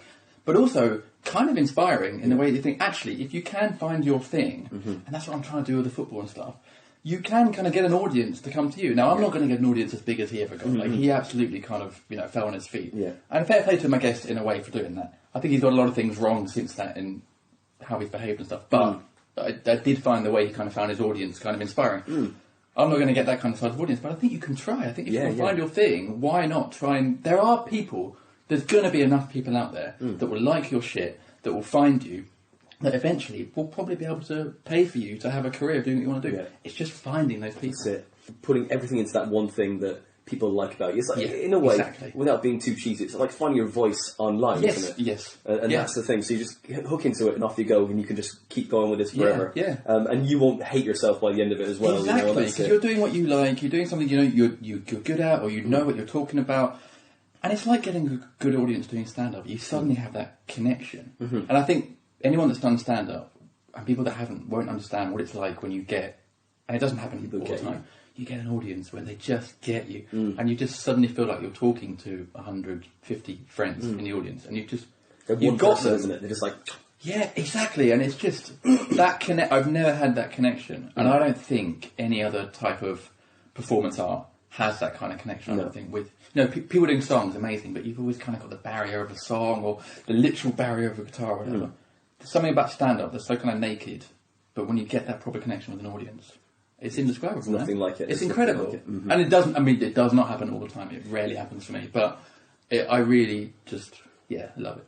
But also kind of inspiring in the way that you think, actually, if you can find your thing, and that's what I'm trying to do with the football and stuff, you can kind of get an audience to come to you. Now, I'm not going to get an audience as big as he ever got. Like, he absolutely kind of, fell on his feet. Yeah. And fair play to him, I guess, in a way, for doing that. I think he's got a lot of things wrong since that in how he's behaved and stuff. But I did find the way he kind of found his audience kind of inspiring. I'm not going to get that kind of size of audience, but I think you can try. I think if you can find your thing, why not try and... There are people, there's going to be enough people out there that will like your shit, that will find you, that eventually will probably be able to pay for you to have a career doing what you want to do. Yeah. It's just finding those people. That's it. Putting everything into that one thing that people like about you. It's like, in a way, without being too cheesy, it's like finding your voice online, isn't it? Yes. And that's the thing. So you just hook into it and off you go, and you can just keep going with this forever. Yeah. And you won't hate yourself by the end of it as well. Exactly, because you're doing what you like, you're doing something you're good at, or you know what you're talking about. And it's like getting a good audience doing stand-up. You suddenly have that connection. And I think anyone that's done stand-up, and people that haven't, won't understand what it's like when you get, and it doesn't happen all the time, you get an audience where they just get you, and you just suddenly feel like you're talking to 150 friends in the audience, and you've got them, isn't it? They're just like... Yeah, exactly, and it's just, I've never had that connection, and I don't think any other type of performance art has that kind of connection, I don't think, with... people doing songs, amazing, but you've always kind of got the barrier of a song, or the literal barrier of a guitar, or whatever. There's something about stand-up that's so kind of naked, but when you get that proper connection with an audience, it's indescribable. There's nothing like it. It's incredible. Like it. And it doesn't, it does not happen all the time. It rarely happens for me, but I really just, love it.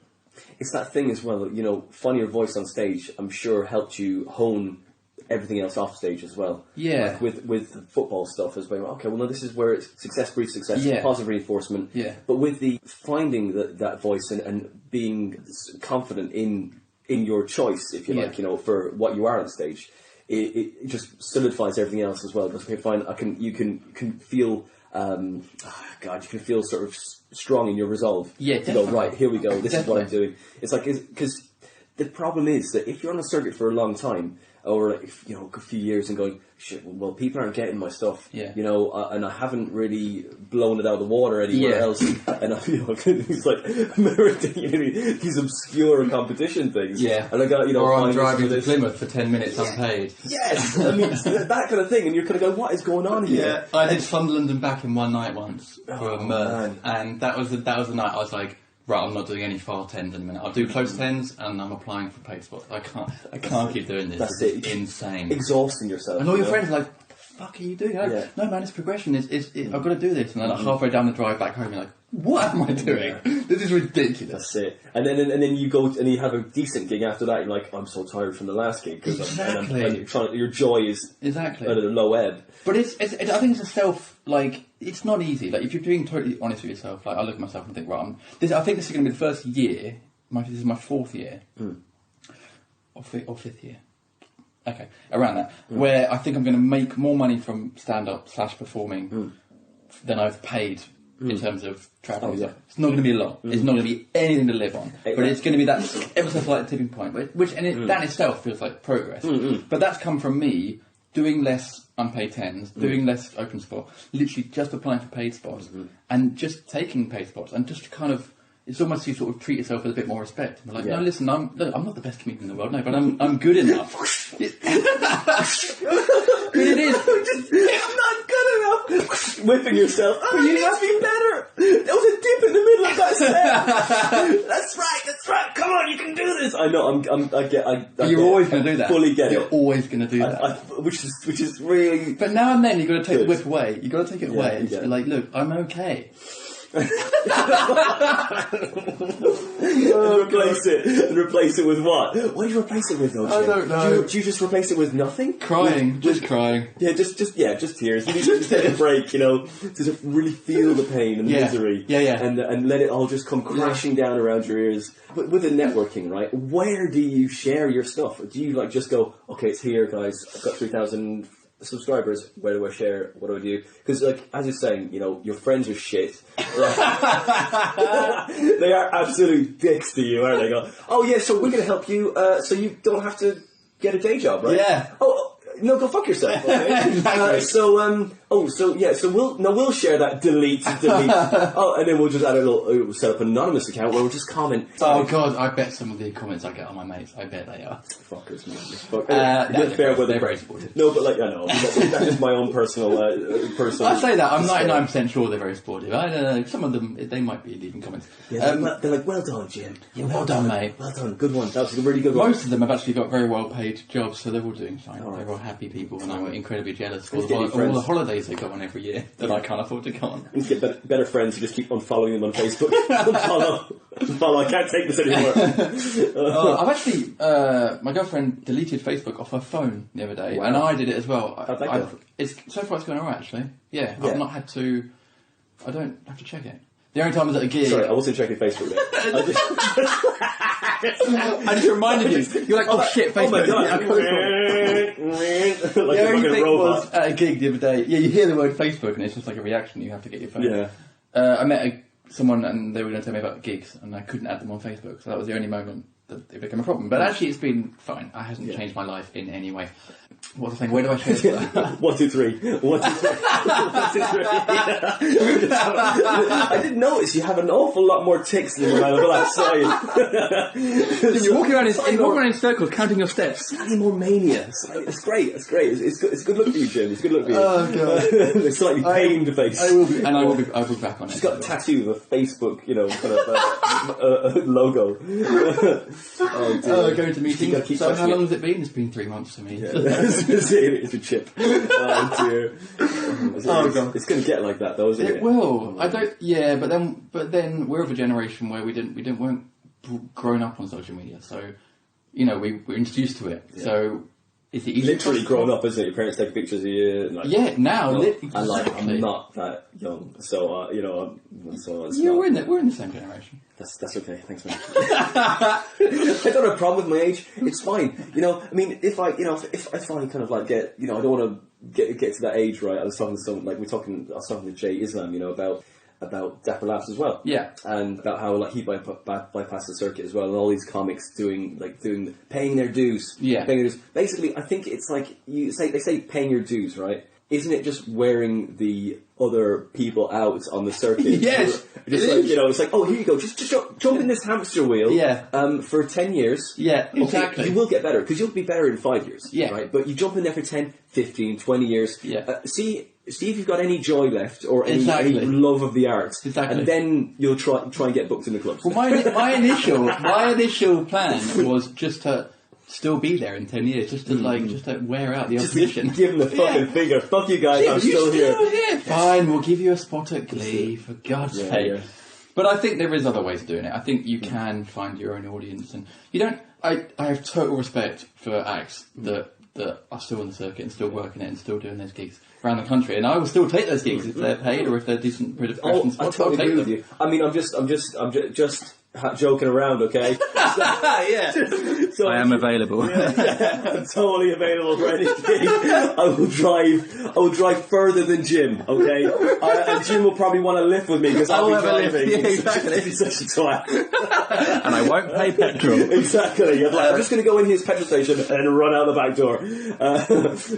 It's that thing as well, finding your voice on stage, I'm sure helped you hone everything else off stage as well. Yeah. Like with football stuff as well. Okay, well, no, this is where it's success breeds success, positive reinforcement. Yeah. But with the finding that voice and being confident in your choice, if you like, for what you are on stage, it just solidifies everything else as well. Because you can feel, you can feel sort of strong in your resolve. Yeah, to go, right, here we go, this is what I'm doing. It's like, because the problem is that if you're on a circuit for a long time, or a few years and going, shit, well, people aren't getting my stuff, and I haven't really blown it out of the water anywhere else, and it's like these obscure competition things, and I got or I'm driving to Plymouth for 10 minutes unpaid. Yes, I mean that kind of thing, and you're kind of going, what is going on here? I did Sunderland and back in one night once for a Mirth, and that was the night I was like, right, I'm not doing any far tens in a minute. I'll do close tens, and I'm applying for paid spots. I can't keep doing this. That's it's insane. Exhausting yourself. And all your friends are like, what the fuck are you doing? Like, no, man, it's progression. I've got to do this. And then halfway down the drive back home, you're like, what am I doing? This is ridiculous. That's it. And then you go and you have a decent gig after that. You're like, I'm so tired from the last gig because your joy is at a low ebb. But I think it's it's not easy. Like, if you're being totally honest with yourself, like, I look at myself and think, right, I think this is going to be the first year. This is my fourth year, or fifth year. Okay, around that. Where I think I'm going to make more money from stand-up / performing than I've paid in terms of travelling. Oh, yeah. It's not going to be a lot. It's not going to be anything to live on. But it's going to be that ever so slight tipping point, which that in itself feels like progress. But that's come from me doing less unpaid tens, doing less open spot, literally just applying for paid spots, and just taking paid spots, and just kind of, it's almost you sort of treat yourself with a bit more respect. And like, no, listen, I'm not the best comedian in the world, no, but I'm good enough. Good it is. I'm not good enough. Whipping yourself. Oh, you need to be better. There was a dip in the middle of that set. That's right. Come on, you can do this. I know. You're always going to do that. Fully get You're it. always going to do that. Which is really. But now and then you've got to take Good. the whip away. You've got to take it away and just be like, look, I'm okay. Replace it with what? What do you replace it with, though, Jim? I don't know. Do you just replace it with nothing? Crying, just crying. Yeah, just tears. You need to just take a break, to really feel the pain and misery. Yeah. And let it all just come crashing down around your ears. But with the networking, right? Where do you share your stuff? Do you just go, okay, it's here, guys. I've got 3,000 subscribers. Where do I share? What do I do? Because, as you're saying, your friends are shit. Right? They are absolute dicks to you, aren't they? Go, oh yeah, so we're going to help you, so you don't have to get a day job, right? Yeah. Oh no, go fuck yourself. Okay? Exactly. So we'll share that delete. Oh, and then we'll just we'll set up an anonymous account where we'll just comment. Oh god, I bet some of the comments I get on my mates, I bet they are. Fuckers, man. They're very supportive. No, but I know. That is my own personal. I say that, I'm 99% sure they're very supportive. I don't know, some of them, they might be leaving comments. Yeah, they're like, well done, Jim. Yeah, well done, mate. Well done, good one. That was a really good one. Most of them have actually got very well paid jobs, so they're all doing fine. All right. They're all happy people, and I'm incredibly jealous of Let's get your friends. all the holidays they go on every year that I can't afford to go on. You need to get better friends who just keep unfollowing them on Facebook. Unfollow. I can't take this anymore. I've actually, my girlfriend deleted Facebook off her phone the other day, and I did it as well. How'd that go? So far it's going alright, actually. Yeah, I've not had to, I don't have to check it. The only time I was at a gig... Sorry, I wasn't checking Facebook yet. I just reminded you. You're like, oh shit, Facebook. Oh my god. Like The a only fucking thing robot. was at a gig the other day. Yeah, you hear the word Facebook and it's just like a reaction. You have to get your phone. Yeah. I met someone and they were going to tell me about gigs and I couldn't add them on Facebook. So that was the only moment that it became a problem. But actually, it's been fine. It hasn't changed my life in any way. What's the thing? Where do I share that? 1, 2, 3. 1, 2, 3. 1, 2, 3. I didn't notice you have an awful lot more ticks than when I was outside. You're walking around in circles, counting your steps. Slightly more mania. It's great. It's great. It's a good look for you, Jim. It's a good look for you. Oh god. A slightly pained face. I will be, and I will be back on it. She's got a tattoo of a Facebook, kind of logo. Oh, dear. Going to meetings. So how long has it been? It's been 3 months for me. Yeah. It's a chip. Oh dear. God. It's going to get like that, though, isn't it? It will. I don't. Yeah, but then we're of a generation where we weren't grown up on social media, so we were introduced to it. Yeah. So is it easy? Literally grown up, isn't it? Your parents take pictures of you. And now. Exactly. I'm not that young, so we're in the same generation. That's okay. Thanks, man. I don't have a problem with my age. It's fine. I mean, if I kind of like get, I don't want to get to that age, right? I was talking to someone, I was talking to Jay Islam, about Dapper Laughs as well. Yeah. And about how he bypassed the circuit as well, and all these comics paying their dues. Yeah. Paying their dues. Basically, I think it's like they say paying your dues, right? Isn't it just wearing the other people out on the circuit? Yes. It's like, oh, here you go, just jump in this hamster wheel. Yeah. For 10 years. Yeah, exactly. Okay, you will get better, because you'll be better in 5 years. Yeah. Right? But you jump in there for 10, 15, 20 years. Yeah. See if you've got any joy left or any love of the arts. Exactly. And then you'll try and get booked in the clubs. Well, my initial plan was just to still be there in 10 years, just to wear out the opposition. Give them the fucking finger. Fuck you guys, I'm still here. Fine, we'll give you a spot at Glee, for God's sake. Yeah. But I think there is other ways of doing it. I think you can find your own audience, and you don't. I have total respect for acts that are still on the circuit and still working it and still doing those gigs around the country, and I will still take those gigs if they're paid or if they're decent production spots. I totally agree with you. I mean, I'm just joking around, okay? Yeah. So I am available. I'm totally available for any gig. I will drive further than Jim, okay? And Jim will probably want to lift with me because I'll be driving. Yeah, exactly. He's such a twat. And I won't pay petrol. Exactly. I'm just going to go in his petrol station and then run out the back door.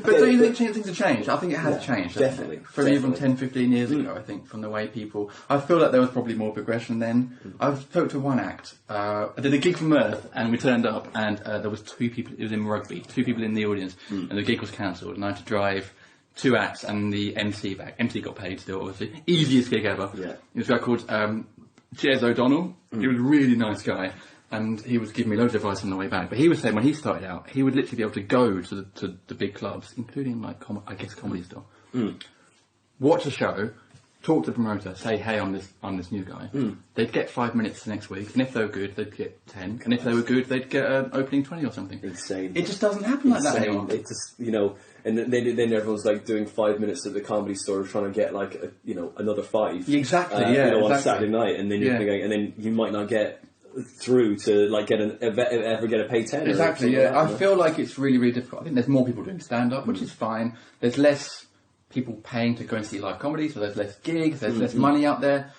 But do you think things have changed? I think it has changed. Definitely. From even 10, 15 years ago, I think, from the way people... I feel like there was probably more progression then. I spoke to one act. I did a gig from Earth, and we turned up, and there was 2 people. It was in rugby, 2 people in the audience, and the gig was cancelled, and I had to drive 2 acts and the MC back. MC got paid still, obviously. Easiest gig ever. Yeah. It was a guy called Jez O'Donnell. He was a really nice guy, and he was giving me loads of advice on the way back. But he was saying when he started out, he would literally be able to go to the big clubs, including like comedy still. Watch a show. Talk to the promoter, say, hey, I'm this new guy. They'd get 5 minutes the next week, and if they were good, they'd get 10. And if they were good, they'd get an opening 20 or something. Insane. It just doesn't happen like that anymore. It just, and then everyone's like doing 5 minutes at the Comedy Store trying to get like, another 5. Exactly, on a Saturday night, and then you're thinking, and then you might not get through to like ever get a pay 10. Exactly, yeah. I feel like it's really, really difficult. I think there's more people doing stand-up, which is fine. There's less people paying to go and see live comedy, so there's less gigs, there's less money out there.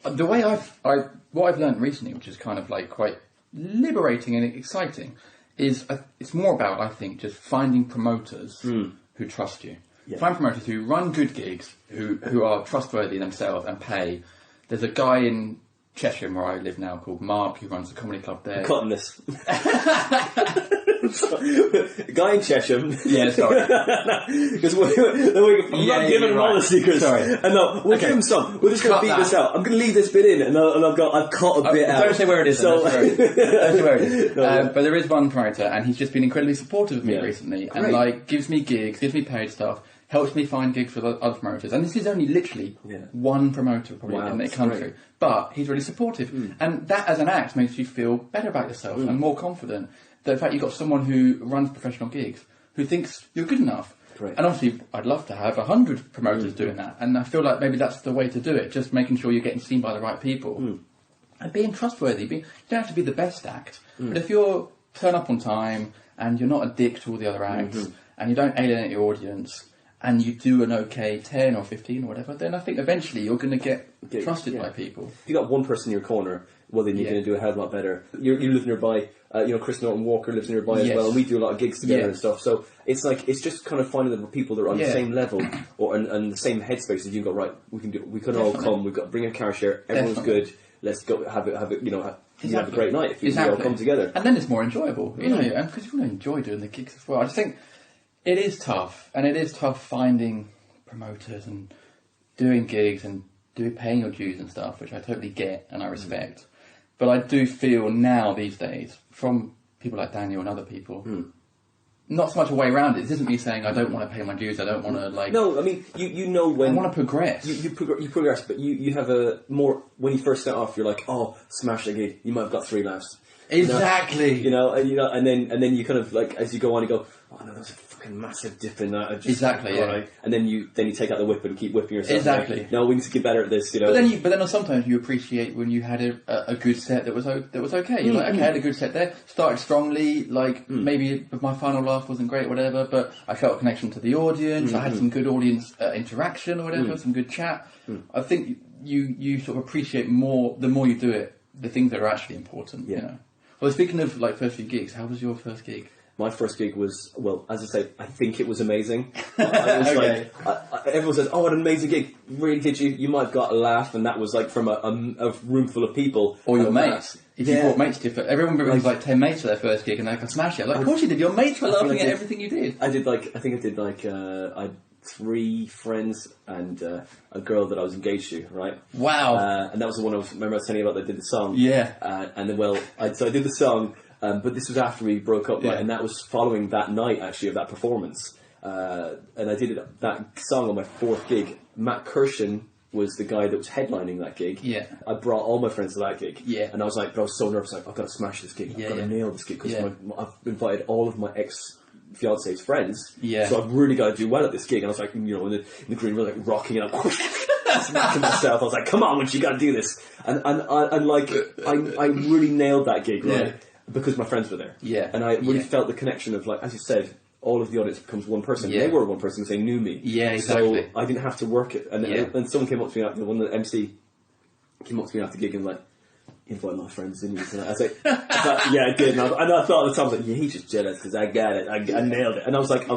The way what I've learned recently, which is kind of like quite liberating and exciting, is it's more about, I think, just finding promoters who trust you. Yeah. Find promoters who run good gigs, who are trustworthy themselves and pay. There's a guy in Cheshire, where I live now, called Mark, who runs the comedy club there. I'm cutting this. A guy in Cheshire. Yeah, sorry. Because I'm not giving him all the secrets. Sorry. And no, we'll give him some. We're just going to beat this out. I'm going to leave this bit in, and I've cut a bit out. Don't say where it is. So, don't say where it is. But there is one promoter, and he's just been incredibly supportive of me recently, and like gives me gigs, gives me paid stuff, helps me find gigs for other promoters. And this is only literally one promoter probably in the country. But he's really supportive. And that as an act makes you feel better about yourself and more confident. The fact you've got someone who runs professional gigs who thinks you're good enough. Great. And obviously I'd love to have 100 promoters doing that. And I feel like maybe that's the way to do it. Just making sure you're getting seen by the right people. And being trustworthy. You don't have to be the best act. But if you turn up on time and you're not a dick to all the other acts and you don't alienate your audience, and you do an okay 10 or 15 or whatever, then I think eventually you're going to get trusted by people. If you got one person in your corner, well, then you're going to do a hell of a lot better. You live nearby. Chris Norton Walker lives nearby as well, and we do a lot of gigs together and stuff. So it's just kind of finding the people that are on the same level and the same headspace as you. Go right. We can all come. We've got to bring a car share. Everyone's good. Let's go have it. Have a great night if you all come together. And then it's more enjoyable, and because you want to enjoy doing the gigs as well. I just think it is tough, and it is tough finding promoters and doing gigs and paying your dues and stuff, which I totally get and I respect. But I do feel now these days, from people like Daniel and other people, not so much a way around it. This isn't me saying I don't want to pay my dues, I don't want to like... No, I mean, you know when... I want to progress. You progress, but you have a more... When you first start off, you're like, oh, smash the gig. You might have got 3 laughs. Exactly. And then you kind of like, as you go on, you go, oh no, there's a fucking massive dip in that. Exactly, yeah. Right. And then you take out the whip and keep whipping yourself. Exactly. Like, no, we need to get better at this, But then sometimes you appreciate when you had a good set that was okay. You're like, okay, I had a good set there. Started strongly, like maybe my final laugh wasn't great, whatever, but I felt a connection to the audience. I had some good audience interaction or whatever, some good chat. I think you sort of appreciate more the more you do it, the things that are actually important. Yeah. You know? Well, speaking of like first few gigs, how was your first gig? My first gig was, well, as I say, I think it was amazing. I was Okay. everyone says, oh, what an amazing gig. Really did you might have got a laugh, and that was like from a room full of people. Or your mates. If you brought mates to your everyone brings like 10 mates to their first gig and they can smash it. Like, of course you did. Your mates were laughing at everything you did. I had 3 friends and a girl that I was engaged to, right? Wow. And that was the one I was telling you about that did the song. Yeah. And then, so I did the song, but this was after we broke up, right? And that was following that night, actually, of that performance. And I did that song on my 4th gig. Matt Kirshen was the guy that was headlining that gig. Yeah. I brought all my friends to that gig. Yeah. And I was like, but I was so nervous, like, I've got to smash this gig. I've got to nail this gig, because I've invited all of my ex-fiance's friends. Yeah. So I've really got to do well at this gig. And I was like, in the green room, like, rocking, and I'm smacking myself. I was like, come on, Winch, you got to do this. And like, I really nailed that gig, right? Because my friends were there. Yeah. And I really felt the connection of, like, as you said, all of the audience becomes one person. Yeah. They were one person because they knew me. Yeah, exactly. So I didn't have to work it. And someone came up to me after, one of the MC came up to me after the gig and like, you invite a lot of friends, didn't you? So I was like, yeah, I did. And I thought at the time, I was like, yeah, he's just jealous because I got it. I nailed it. And I was like, I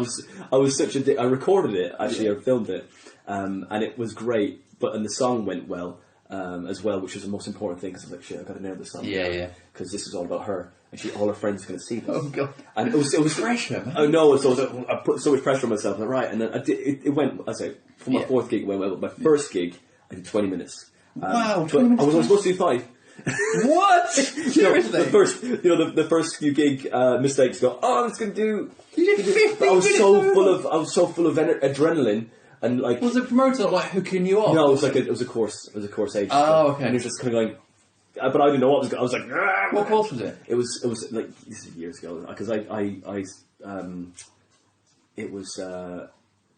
was such a dick. I recorded it, actually, I filmed it. And it was great. And the song went well, as well, which was the most important thing because I was like, shit, I've got to nail this song. Yeah. Because this is all about her. And all her friends are going to see this. Oh, God. And it was pressure, man. Oh, no. So I put so much pressure on myself. Like, right. And then it went, I say, for my fourth gig, it went well. My first gig, I did 20 minutes. Wow, 20 minutes. I was supposed to do 5. What? Seriously? The first few gig mistakes go, oh, I'm just going to do... You did 15 I was minutes so full of adrenaline. And like, was the promoter like hooking you off? No, it was a course. It was a course age. Oh, okay. And it was just kind of going... But I didn't know what was going. I was like, ah! What course was it? It was like this is years ago because it was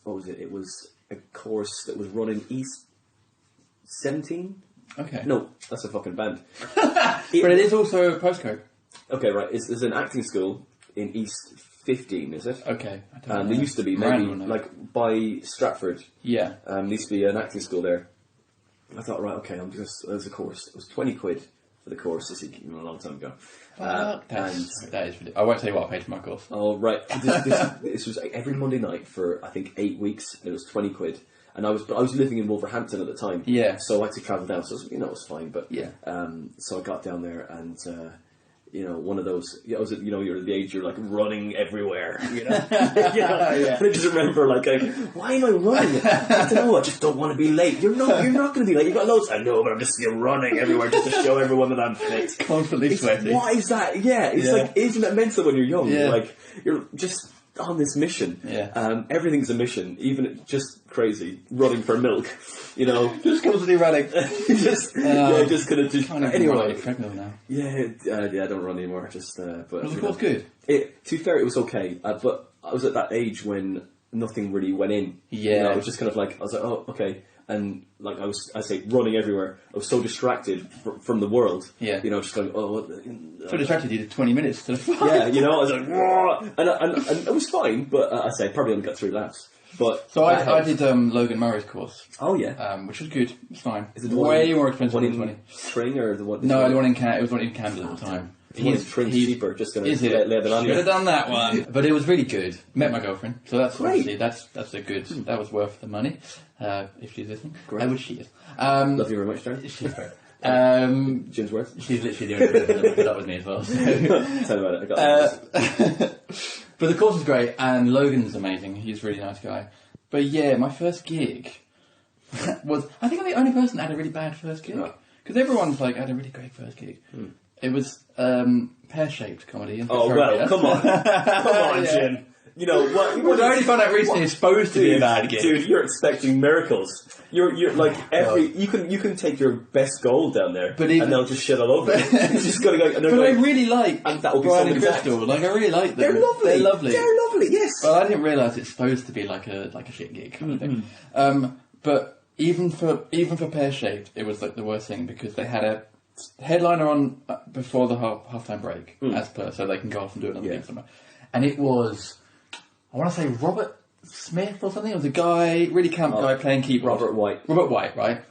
what was it? It was a course that was run in East 17. Okay. No, that's a fucking band. But it is also a postcode. Okay, right. There's an acting school in East 15, is it? Okay. I don't know. There used to be maybe like by Stratford. Yeah. There used to be an acting school there. I thought, right, okay, there's a course. It was 20 quid for the course. This is a long time ago. That is ridiculous. I won't tell you what I paid for my course. Oh, right. This was every Monday night for, I think, 8 weeks. It was 20 quid. And I was living in Wolverhampton at the time. Yeah. So I had to travel down. So, it was fine. But yeah. So I got down there and... one of those. You're at the age you're like running everywhere. Yeah. And I just remember like, why am I running? I don't know. I just don't want to be late. You're not going to be late. You've got loads. I know, but I'm just running everywhere just to show everyone that I'm fit. Constantly sweating. Why is that? Yeah, it's like, isn't it mental when you're young? Yeah. Like you're just on this mission. Yeah. Everything's a mission. Even just crazy running for milk. Just constantly running. just gonna do. Anyway, treadmill now. Yeah, I don't run anymore. Just, but Was the course good? To be fair, it was okay. But I was at that age when nothing really went in. Yeah, I was just kind of like, I was like, oh, okay, and like I say, running everywhere. I was so distracted from the world. Yeah, just going, oh, so distracted. You did 20 minutes to the fight. Yeah, I was like, whoa! And it was fine, but I say probably only got 3 laps. But so I did Logan Murray's course. Oh yeah, which was good. It's fine. Is it way more expensive than than 20? String or the one? No, the one in it was one in Camden at the time. He's cheaper. Just going to lay them on you. Should have done that one, but it was really good. Met my girlfriend, so that's great. That's a good. That was worth the money. If she's listening, great. I wish she is. Love you very much, Darren. She's great. Jim's worth. She's literally the only person that put up with me as well. So. Tell me about it. I got But the course was great, and Logan's amazing. He's a really nice guy. But yeah, my first gig was... I think I'm the only person that had a really bad first gig. Because everyone's like, had a really great first gig. It was pear-shaped comedy. Oh, well, come on. Come on, Jim. What I only found out recently it's supposed to be a bad gig. Dude, you're expecting miracles. You're like you can take your best goal down there, and they'll just shit all over it. It's just gotta go. But I really like and that will be Brian so and Crystal. Like I really like them. They're lovely. They're lovely. Yes. Well, I didn't realise it's supposed to be like a shit gig kind of thing. But even for pear shaped, it was like the worst thing because they had a headliner on before the half-time break, as per, so they can go off and do another gig somewhere. And it was, I want to say Robert Smith or something. It was a guy, really camp guy playing keyboard. Robert White, right?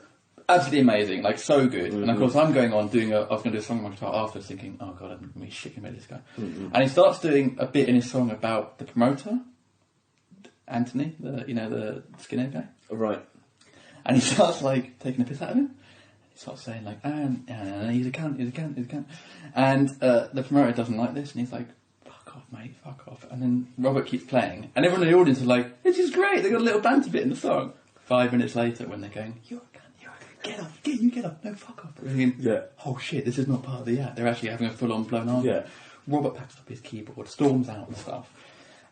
Absolutely amazing, like so good. And of course, I'm going on I was going to do a song on my guitar after, thinking, oh god, I'm going to be shitting about this guy. And he starts doing a bit in his song about the promoter, Anthony, the skinhead guy. Right. And he starts like taking a piss out of him. He starts saying like, he's a cunt. And the promoter doesn't like this, and he's like, fuck off, mate, fuck off. And then Robert keeps playing, and everyone in the audience is like, this is great. They got a little banter bit in the song. 5 minutes later, when they're going, you're a cunt, get up, get up, no, fuck off. Yeah. Oh shit, this is not part of the act. They're actually having a full-on blown argument. Yeah. Robert packs up his keyboard, storms out and stuff.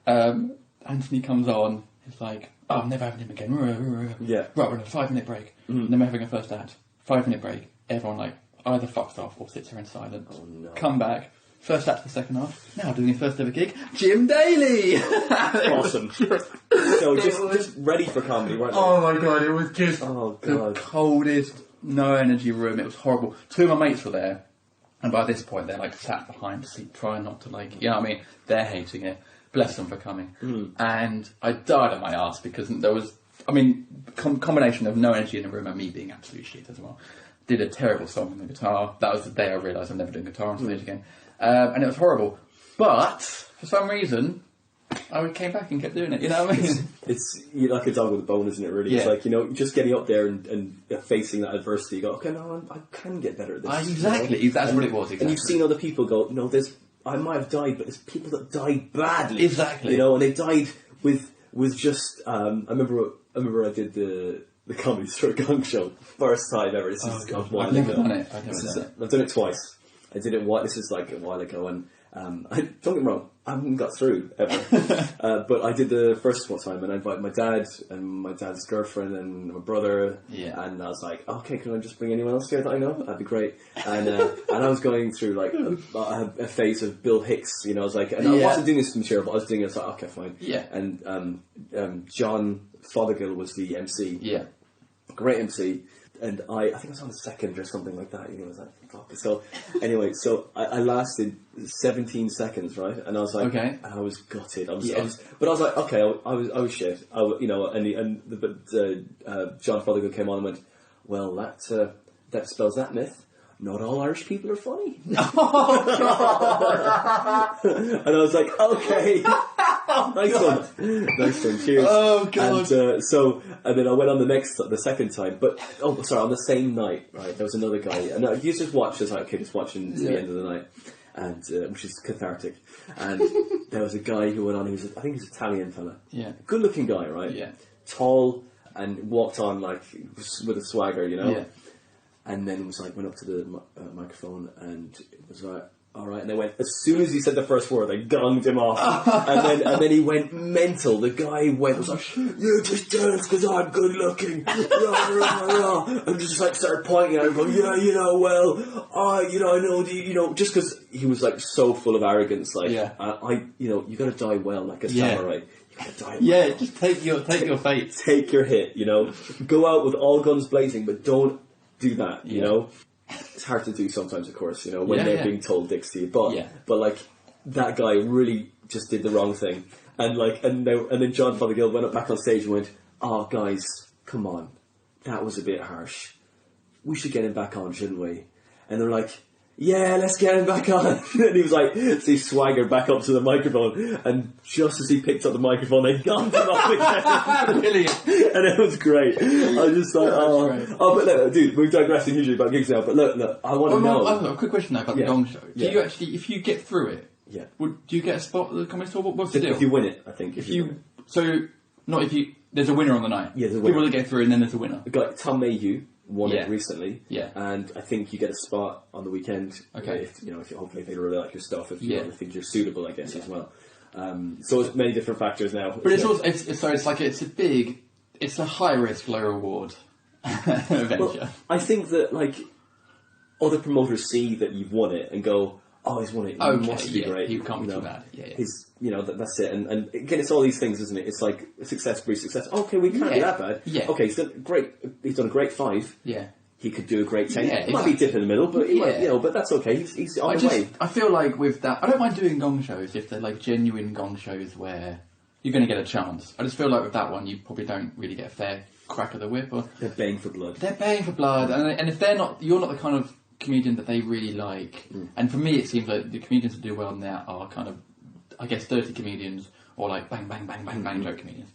Anthony comes on. He's like, oh, I'm never having him again. Yeah. Right, we're on a 5-minute break. And then we're having a first act. 5-minute break. Everyone like either fucks off or sits there in silence. Oh no. Come back. First act for the second half. Now doing his first ever gig. Jim Daly! Awesome. So just ready for comedy, weren't they? Oh my god, it was just the coldest, no energy room. It was horrible. Two of my mates were there, and by this point they're like sat behind the seat, trying not to like, you know what I mean? They're hating it. Bless them for coming. And I died on my ass because there was, I mean, combination of no energy in the room and me being absolute shit as well. Did a terrible song on the guitar. That was the day I realised I'm never doing guitar on stage again. And it was horrible. But for some reason, I came back and kept doing it. You know what I mean? It's you're like a dog with a bone, isn't it? Really, it's like, you know, just getting up there and facing that adversity. You go, okay, no, I can get better at this. Exactly, you know? That's what it was. Exactly. And you've seen other people go, no, I might have died, but there's people that died badly. Exactly. You know, and they died with just. I remember I did the Comedy Store Gong Show first time ever. This is a while I've never ago. done it. I've done it twice. I did it. This is like a while ago, and don't get me wrong, I haven't got through ever. But I did the first time, and I invited my dad and my dad's girlfriend and my brother. Yeah. And I was like, okay, can I just bring anyone else here that I know? That'd be great. And and I was going through like a phase of Bill Hicks. You know, I was like, and I wasn't doing this material, but I was doing it. I was like, okay, fine. Yeah. And John Fothergill was the MC. Yeah. Great MC. And I think I was on the second or something like that. You know, I was like, fuck. So anyway, I lasted 17 seconds, right? And I was like, okay. And I was gutted. But I was like, okay, I was shit. You know, John Fothergill came on and went, well, that spells that myth. Not all Irish people are funny. Oh, God. And I was like, okay. Nice one. Cheers. Oh, God. And then I went on the second time. But, on the same night, right, there was another guy. And I used to just watch, just watching to the end of the night. And, which is cathartic. And there was a guy who went on, I think he was an Italian fella. Yeah. Good looking guy, right? Yeah. Tall, and walked on like, with a swagger, you know? Yeah. And then went up to the microphone and it was like, all right. And they went, as soon as he said the first word, they gonged him off. and then he went mental. The guy was like, you just dance because I'm good looking. Rah, rah, rah. And just like started pointing at him going, yeah, you know, well, I know, just because he was like so full of arrogance. Like, you got to die well, like a samurai. You got to die well. Yeah, just take your fate. Take your hit, you know. Go out with all guns blazing, but don't do that, you know. It's hard to do sometimes, of course, you know, when they're being told dicks to you. But like that guy really just did the wrong thing, and then John Fothergill went up back on stage and went, "Oh, guys, come on, that was a bit harsh. We should get him back on, shouldn't we?" And they're like, yeah, let's get him back on. And he was like, so he swaggered back up to the microphone, and just as he picked up the microphone, they gonged him off again. Brilliant. And it was great. I was just like, but look, dude, we're digressing hugely about gigs now, but look, I want to know. I've got a quick question now about the Gong Show. Do you actually, if you get through it, do you get a spot at the Comedy Store? What's the deal? If you win it, I think. There's a winner on the night. Yeah, there's a winner. People that get through and then there's a winner. A guy, Tom Mayhew, won it recently. Yeah. And I think you get a spot on the weekend. Okay. Hopefully they really like your stuff, if you think you're suitable, I guess, as well. So it's many different factors now. But it's a high risk, low reward venture. Well, I think that like other promoters see that you've won it and go, "Oh, he's won it. He must be great. He can't be too bad." Yeah. That's it. And again, it's all these things, isn't it? It's like success breeds success. Okay, we can't be that bad. Yeah. Okay, he's done great. He's done a great 5. Yeah. He could do a great 10. Yeah, he might be dipping in the middle, but he might, but that's okay. He's on the way. I feel like with that, I don't mind doing gong shows if they're like genuine gong shows where you're going to get a chance. I just feel like with that one, you probably don't really get a fair crack of the whip. Or they're baying for blood. And if you're not the kind of comedian that they really like. And for me, it seems like the comedians that do well in that are kind of, I guess, dirty comedians or like bang, bang, bang, bang, bang joke comedians.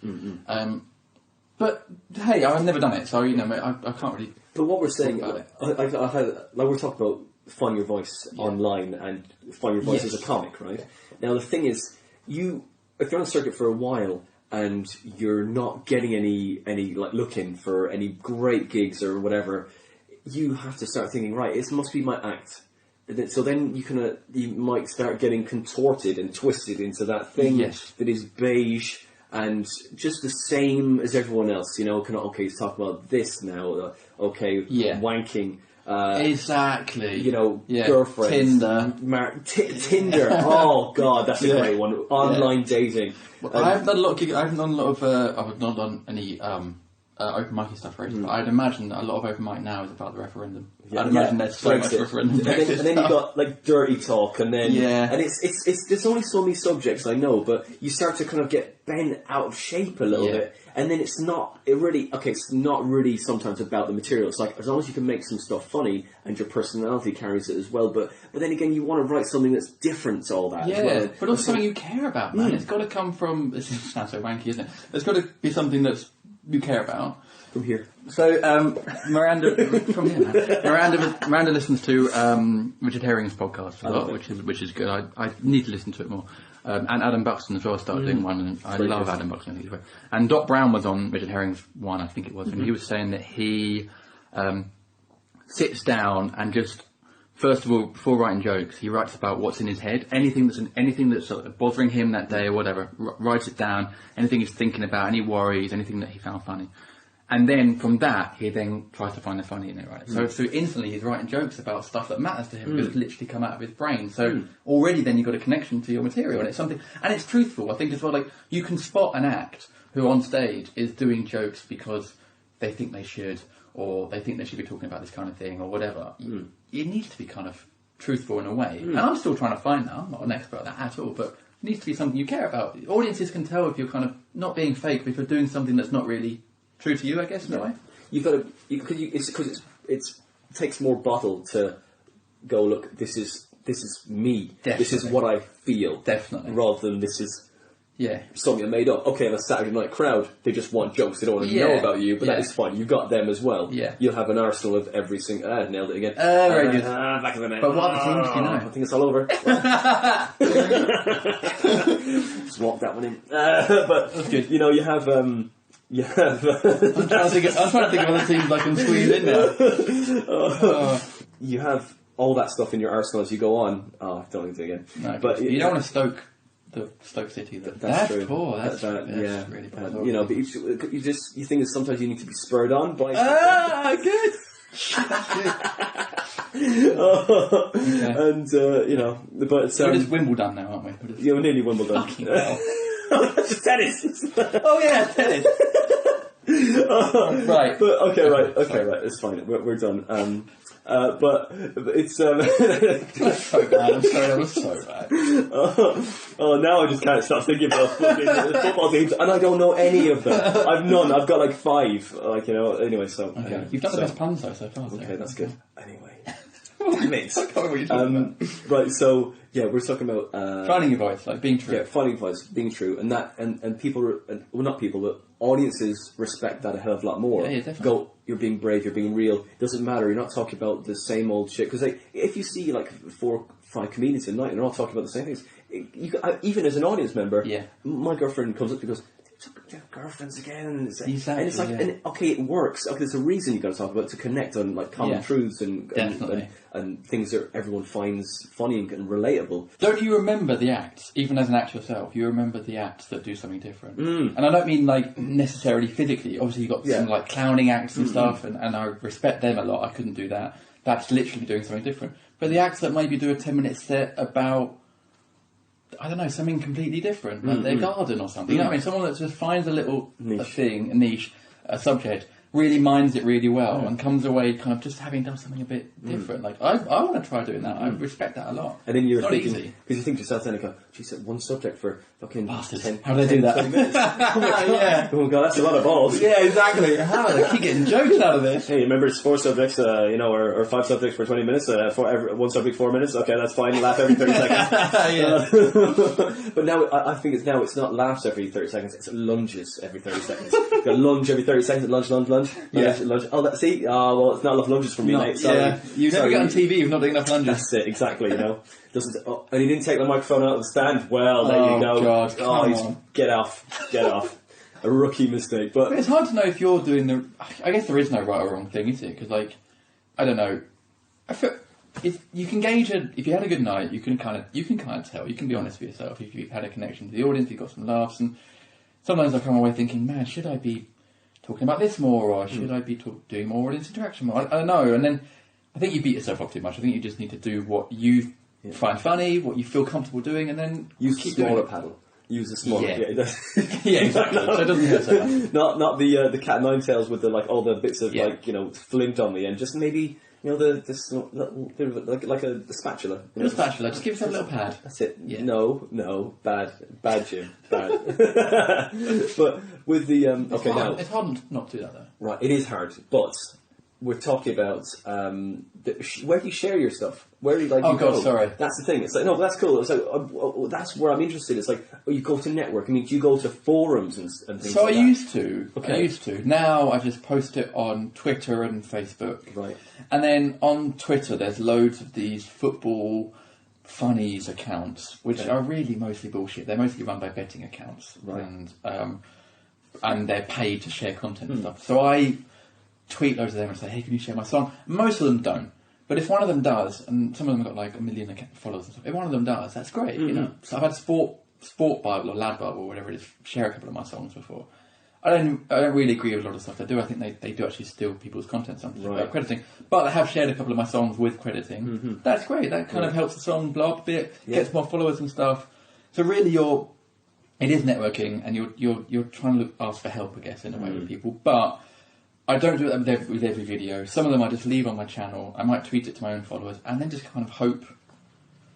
But hey, I've never done it, so I can't really. But what we're saying, we're talking about finding your voice online and finding your voice as a comic, right? Now the thing is, if you're on the circuit for a while and you're not getting any like looking for any great gigs or whatever, you have to start thinking, right, it must be my act. So then you might start getting contorted and twisted into that thing that is beige and just the same as everyone else, he's talking about this now, wanking, Exactly. You know, girlfriends. Tinder. Oh God, that's a great one. Online dating. Well, I haven't done a lot of I've not done any open mic stuff for ages, but I'd imagine that a lot of open mic now is about the referendum. I'd imagine there's so much referendum. And then you've got like dirty talk, and then and it's there's only so many subjects I know, but you start to kind of get bent out of shape a little bit, and then it's not really sometimes about the material. It's like, as long as you can make some stuff funny and your personality carries it as well, but then again, you want to write something that's different to all that as well. But also something you care about, man. It's got to come from, this sounds so wanky, isn't it? There's got to be something that's you care about. From here. So, Miranda listens to Richard Herring's podcast a lot, which is good. I need to listen to it more. And Adam Buxton as well started doing one, and I love Adam Buxton. I think he's great. And Doc Brown was on Richard Herring's one, I think it was, and he was saying that he sits down and just, first of all, before writing jokes, he writes about what's in his head, anything that's sort of bothering him that day or whatever, writes it down, anything he's thinking about, any worries, anything that he found funny. And then from that, he then tries to find the funny in it, right? So instantly he's writing jokes about stuff that matters to him because it's literally come out of his brain. So already then you've got a connection to your material, and it's something, and it's truthful. I think as well, like, you can spot an act who on stage is doing jokes because they think they should, or they think they should be talking about this kind of thing, or whatever. It needs to be kind of truthful in a way. And I'm still trying to find that. I'm not an expert at that at all, but it needs to be something you care about. Audiences can tell if you're kind of not being fake, but if you're doing something that's not really true to you, I guess, in a way. You've got to, because it takes more bottle to go, look, this is me. Definitely. This is what I feel. Definitely. Rather than this is something I made up. Okay, in a Saturday night crowd, they just want jokes. They don't want to know about you, but that is fine. You've got them as well. Yeah. You'll have an arsenal of every single... nailed it again. Very good. Back of the net. But what other teams do you know? I think it's all over. Just walk that one in. But, that's good. You know, you have... I'm trying to think of other teams I can squeeze in there. You have all that stuff in your arsenal as you go on. Oh, I don't need to again. No, but you don't want to Stoke City. That's true. Poor. That's really bad. You know, but you think that sometimes you need to be spurred on by. Good. That's good. Okay. And you know, but we're just Wimbledon now, aren't we? We're nearly Wimbledon. Fucking hell. That's just tennis. Tennis. Right. But right. It's fine. We're done. But it's That's so bad. I'm sorry, that was so bad. Now I just can't stop thinking about football teams, and I don't know any of them. I've none. I've got like 5. Like, you know. Anyway, so you've done the best puns though so far. Okay, that's good. Anyway. Mates. Right, so we're talking about finding your voice, like being true. Yeah, finding your voice, being true, and that, and people, not people, but audiences respect that a hell of a lot more. Yeah, definitely. Go, you're being brave, you're being real. It doesn't matter. You're not talking about the same old shit. Because if you see like 4 or 5 comedians a night, and they're all talking about the same things. Even as an audience member, my girlfriend comes up and goes, "Their girlfriends again," and it's like, and okay, it works. Okay, there's a reason you got to talk about it, to connect on like common truths and things that everyone finds funny and relatable. Don't you remember the acts, even as an actor yourself? You remember the acts that do something different, and I don't mean like necessarily physically. Obviously, you got some like clowning acts and stuff, and I respect them a lot. I couldn't do that. That's literally doing something different. But the acts that maybe do a 10-minute set about, I don't know, something completely different, like their garden or something. You know what I mean? Someone that just finds a little a niche, a subject, really minds it really well, and comes away kind of just having done something a bit different. Like, I want to try doing that. I respect that a lot. And then you're thinking, because you think to yourself then, go, geez, one subject for fucking bastards. 10, How do they do that? 20 minutes. Oh god, that's a lot of balls. Yeah, exactly. How do they keep getting jokes out of this? Hey, remember it's 4 subjects, or 5 subjects for 20 minutes, one subject 4 minutes. Okay, that's fine. Laugh every 30 seconds. But now I think it's not laughs every 30 seconds. It's lunges every 30 seconds. You got lunge every 30 seconds. Lunge. Lunge. Oh, see. Well, it's not enough lunges for me, mate. Sorry. Yeah. You never get on TV if you're not doing enough lunges. That's it. Exactly. You know. And he didn't take the microphone out of the stand. Well, there you go. God, come on. Get off. A rookie mistake. But it's hard to know if you're doing the. I guess there is no right or wrong thing, is it? Because, like, I don't know. I feel you can gauge it. If you had a good night, you can kind of tell. You can be honest with yourself. If you've had a connection to the audience, you've got some laughs, and sometimes I come away thinking, man, should I be talking about this more, or should I be doing more audience interaction more? I don't know. And then I think you beat yourself up too much. I think you just need to do what you find funny, what you feel comfortable doing, and then use keep smaller doing it. paddle. Use a smaller. Yeah. Yeah, Exactly. So it doesn't hurt so much. Not the cat and nine tails with the all the bits of flint on the end. Just maybe this little bit of like a spatula. A spatula. Just give yourself a little pad. That's it. Yeah. No, bad, Jim, bad. But with the It's hard not to do that though. Right, it is hard, but we're talking about where do you share your stuff? Where do you Oh, you God, go? sorry. That's the thing. It's like, no, but that's cool. It's like, that's where I'm interested. It's like, you go to network. I mean, do you go to forums and things So like I that? used to. Okay. I used to. Now I just post it on Twitter and Facebook. Right. And then on Twitter, there's loads of these football funnies accounts, which Okay. are really mostly bullshit. They're mostly run by betting accounts, Right. and they're paid to share content and stuff. So I tweet loads of them and say, "Hey, can you share my song?" Most of them don't. But if one of them does, and some of them have got like 1 million followers and stuff, if one of them does, that's great, you know. So I've had Sport Bible or Lad Bible or whatever it is share a couple of my songs before. I don't really agree with a lot of stuff they do. I think they do actually steal people's content sometimes without crediting. But I have shared a couple of my songs with crediting. That's great. That kind of helps the song blow up a bit, gets more followers and stuff. So really, it is networking, and you're trying to ask for help, I guess, in a way with people. But I don't do it with every video. Some of them I just leave on my channel. I might tweet it to my own followers, and then just kind of hope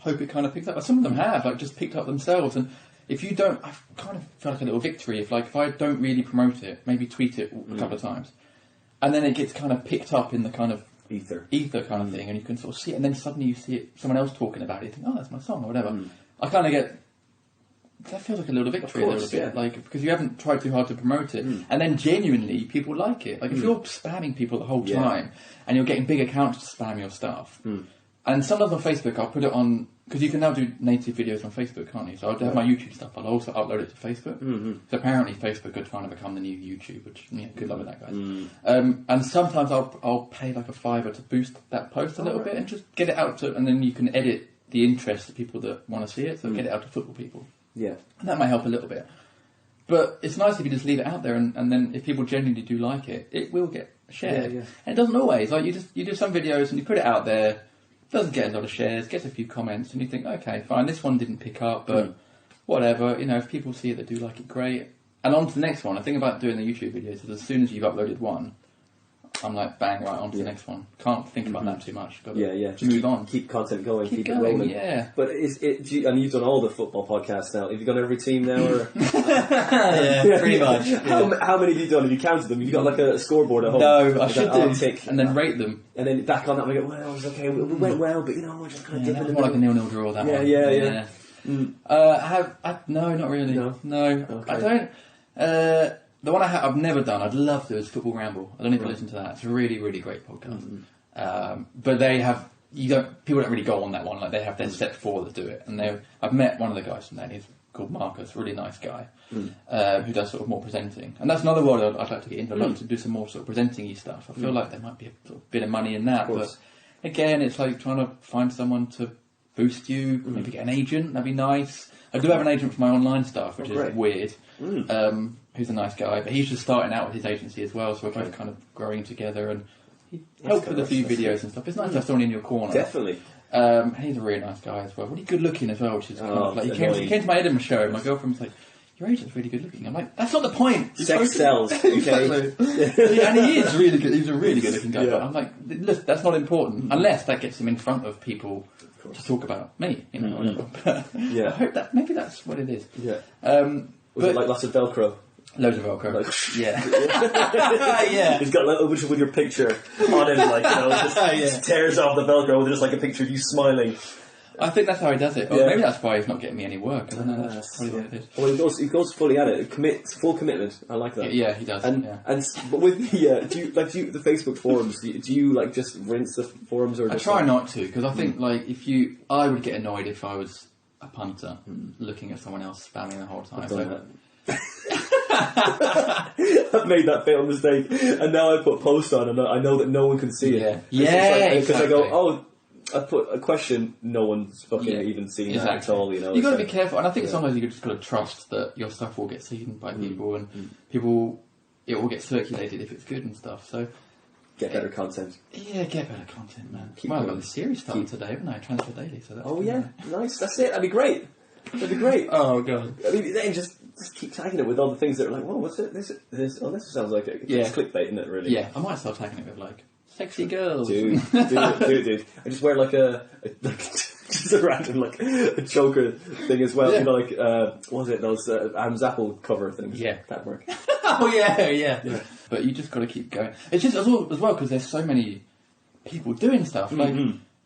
it kind of picks up. But some of them have just picked up themselves. And if you don't, I kind of feel like a little victory. If I don't really promote it, maybe tweet it a couple of times, and then it gets kind of picked up in the kind of ether kind of thing, and you can sort of see it, and then suddenly you see it, someone else talking about it. You think, oh, that's my song or whatever. I kind of get. That feels like a little victory, a little bit, because you haven't tried too hard to promote it, and then genuinely people like it. Like if you're spamming people the whole time, and you're getting big accounts to spam your stuff, and sometimes on Facebook I'll put it on because you can now do native videos on Facebook, can't you? So I'll have my YouTube stuff. I'll also upload it to Facebook. So apparently Facebook are trying to become the new YouTube, which good luck with that, guys. And sometimes I'll pay like a $5 to boost that post a little bit and just get it out to, and then you can edit the interest of people that want to see it. So get it out to football people. Yeah. And that might help a little bit. But it's nice if you just leave it out there, and then if people genuinely do like it, it will get shared. Yeah. And it doesn't always. Like you do some videos and you put it out there, doesn't get a lot of shares, gets a few comments, and you think, okay, fine, this one didn't pick up, but whatever. You know, if people see it, they do like it, great. And on to the next one. The thing about doing the YouTube videos is as soon as you've uploaded one, I'm like, bang, right, on to the next one. Can't think about that too much. Just move on. Keep content going. Keep going, it rolling. yeah. But and you've done all the football podcasts now. Have you done every team now? Or? Yeah, pretty much. Yeah. How many have you done? Have you counted them? Have you got like a scoreboard at home? No, I should do. Tick. And then rate them. And then back on that, we go, well, it was okay, we went well, but we're just kind of dipping that was in more like a 0-0 draw, that one. Yeah. No, not really. No. Okay. I don't. The one I've never done, I'd love to, is Football Ramble. I don't even listen to that. It's a really, really great podcast. But they have, people don't really go on that one. Like they have their set 4 that do it. And I've met one of the guys from there. He's called Marcus, really nice guy, who does sort of more presenting. And that's another world I'd like to get into. I'd like to do some more sort of presenting-y stuff. I feel like there might be a sort of bit of money in that. But again, it's like trying to find someone to boost you, maybe get an agent. That'd be nice. I do have an agent for my online stuff, which is weird. Who's a nice guy, but he's just starting out with his agency as well, so we're both kind of growing together, and he helped with a few videos and stuff. It's nice to have someone in your corner. Definitely. He's a really nice guy as well. Really good looking as well, which is kind of like he came to my Edinburgh show, and my girlfriend was like, "Your agent's really good looking." I'm like, "That's not the point. Sex sells." Okay. And he is really good. He's a really good looking guy. But I'm like, look, that's not important unless that gets him in front of people to talk about me. You know, whatever. I hope that maybe that's what it is. Yeah. Was it like lots of Velcro? Loads of Velcro. Yeah. He's got like, with your picture on it, like, just tears off the Velcro with just like a picture of you smiling. I think that's how he does it. Or maybe that's why he's not getting me any work. I don't know. That's probably what it is. Well, he goes fully at it. Full commitment. I like that. Yeah, he does. But with the the Facebook forums, do you like just rinse the forums, or I try not to, because I think like I would get annoyed if I was a punter looking at someone else spamming the whole time. I've done that. I've made that fatal mistake, and now I put post on, and I know that no one can see it. Because I go, oh, I put a question, no one's fucking even seen that at all. You've got to be careful, and I think sometimes you just got to trust that your stuff will get seen by people, and it will get circulated if it's good and stuff. So get better content. Yeah, get better content, man. I've got the series starting today, haven't I? Transfer Daily. So that's Nice. That's it. That'd be great. Oh god. I mean, then just keep tagging it with all the things that are like, whoa, what's it? This sounds like it. It's clickbait, isn't it? Really? Yeah, I might start tagging it with like sexy girls. Dude. I just wear like just a random like a Joker thing as well. Yeah. You know, like what was it? Those Adam's Apple cover things. Yeah, that work. Oh yeah. But you just got to keep going. It's just as well because there's so many people doing stuff. Like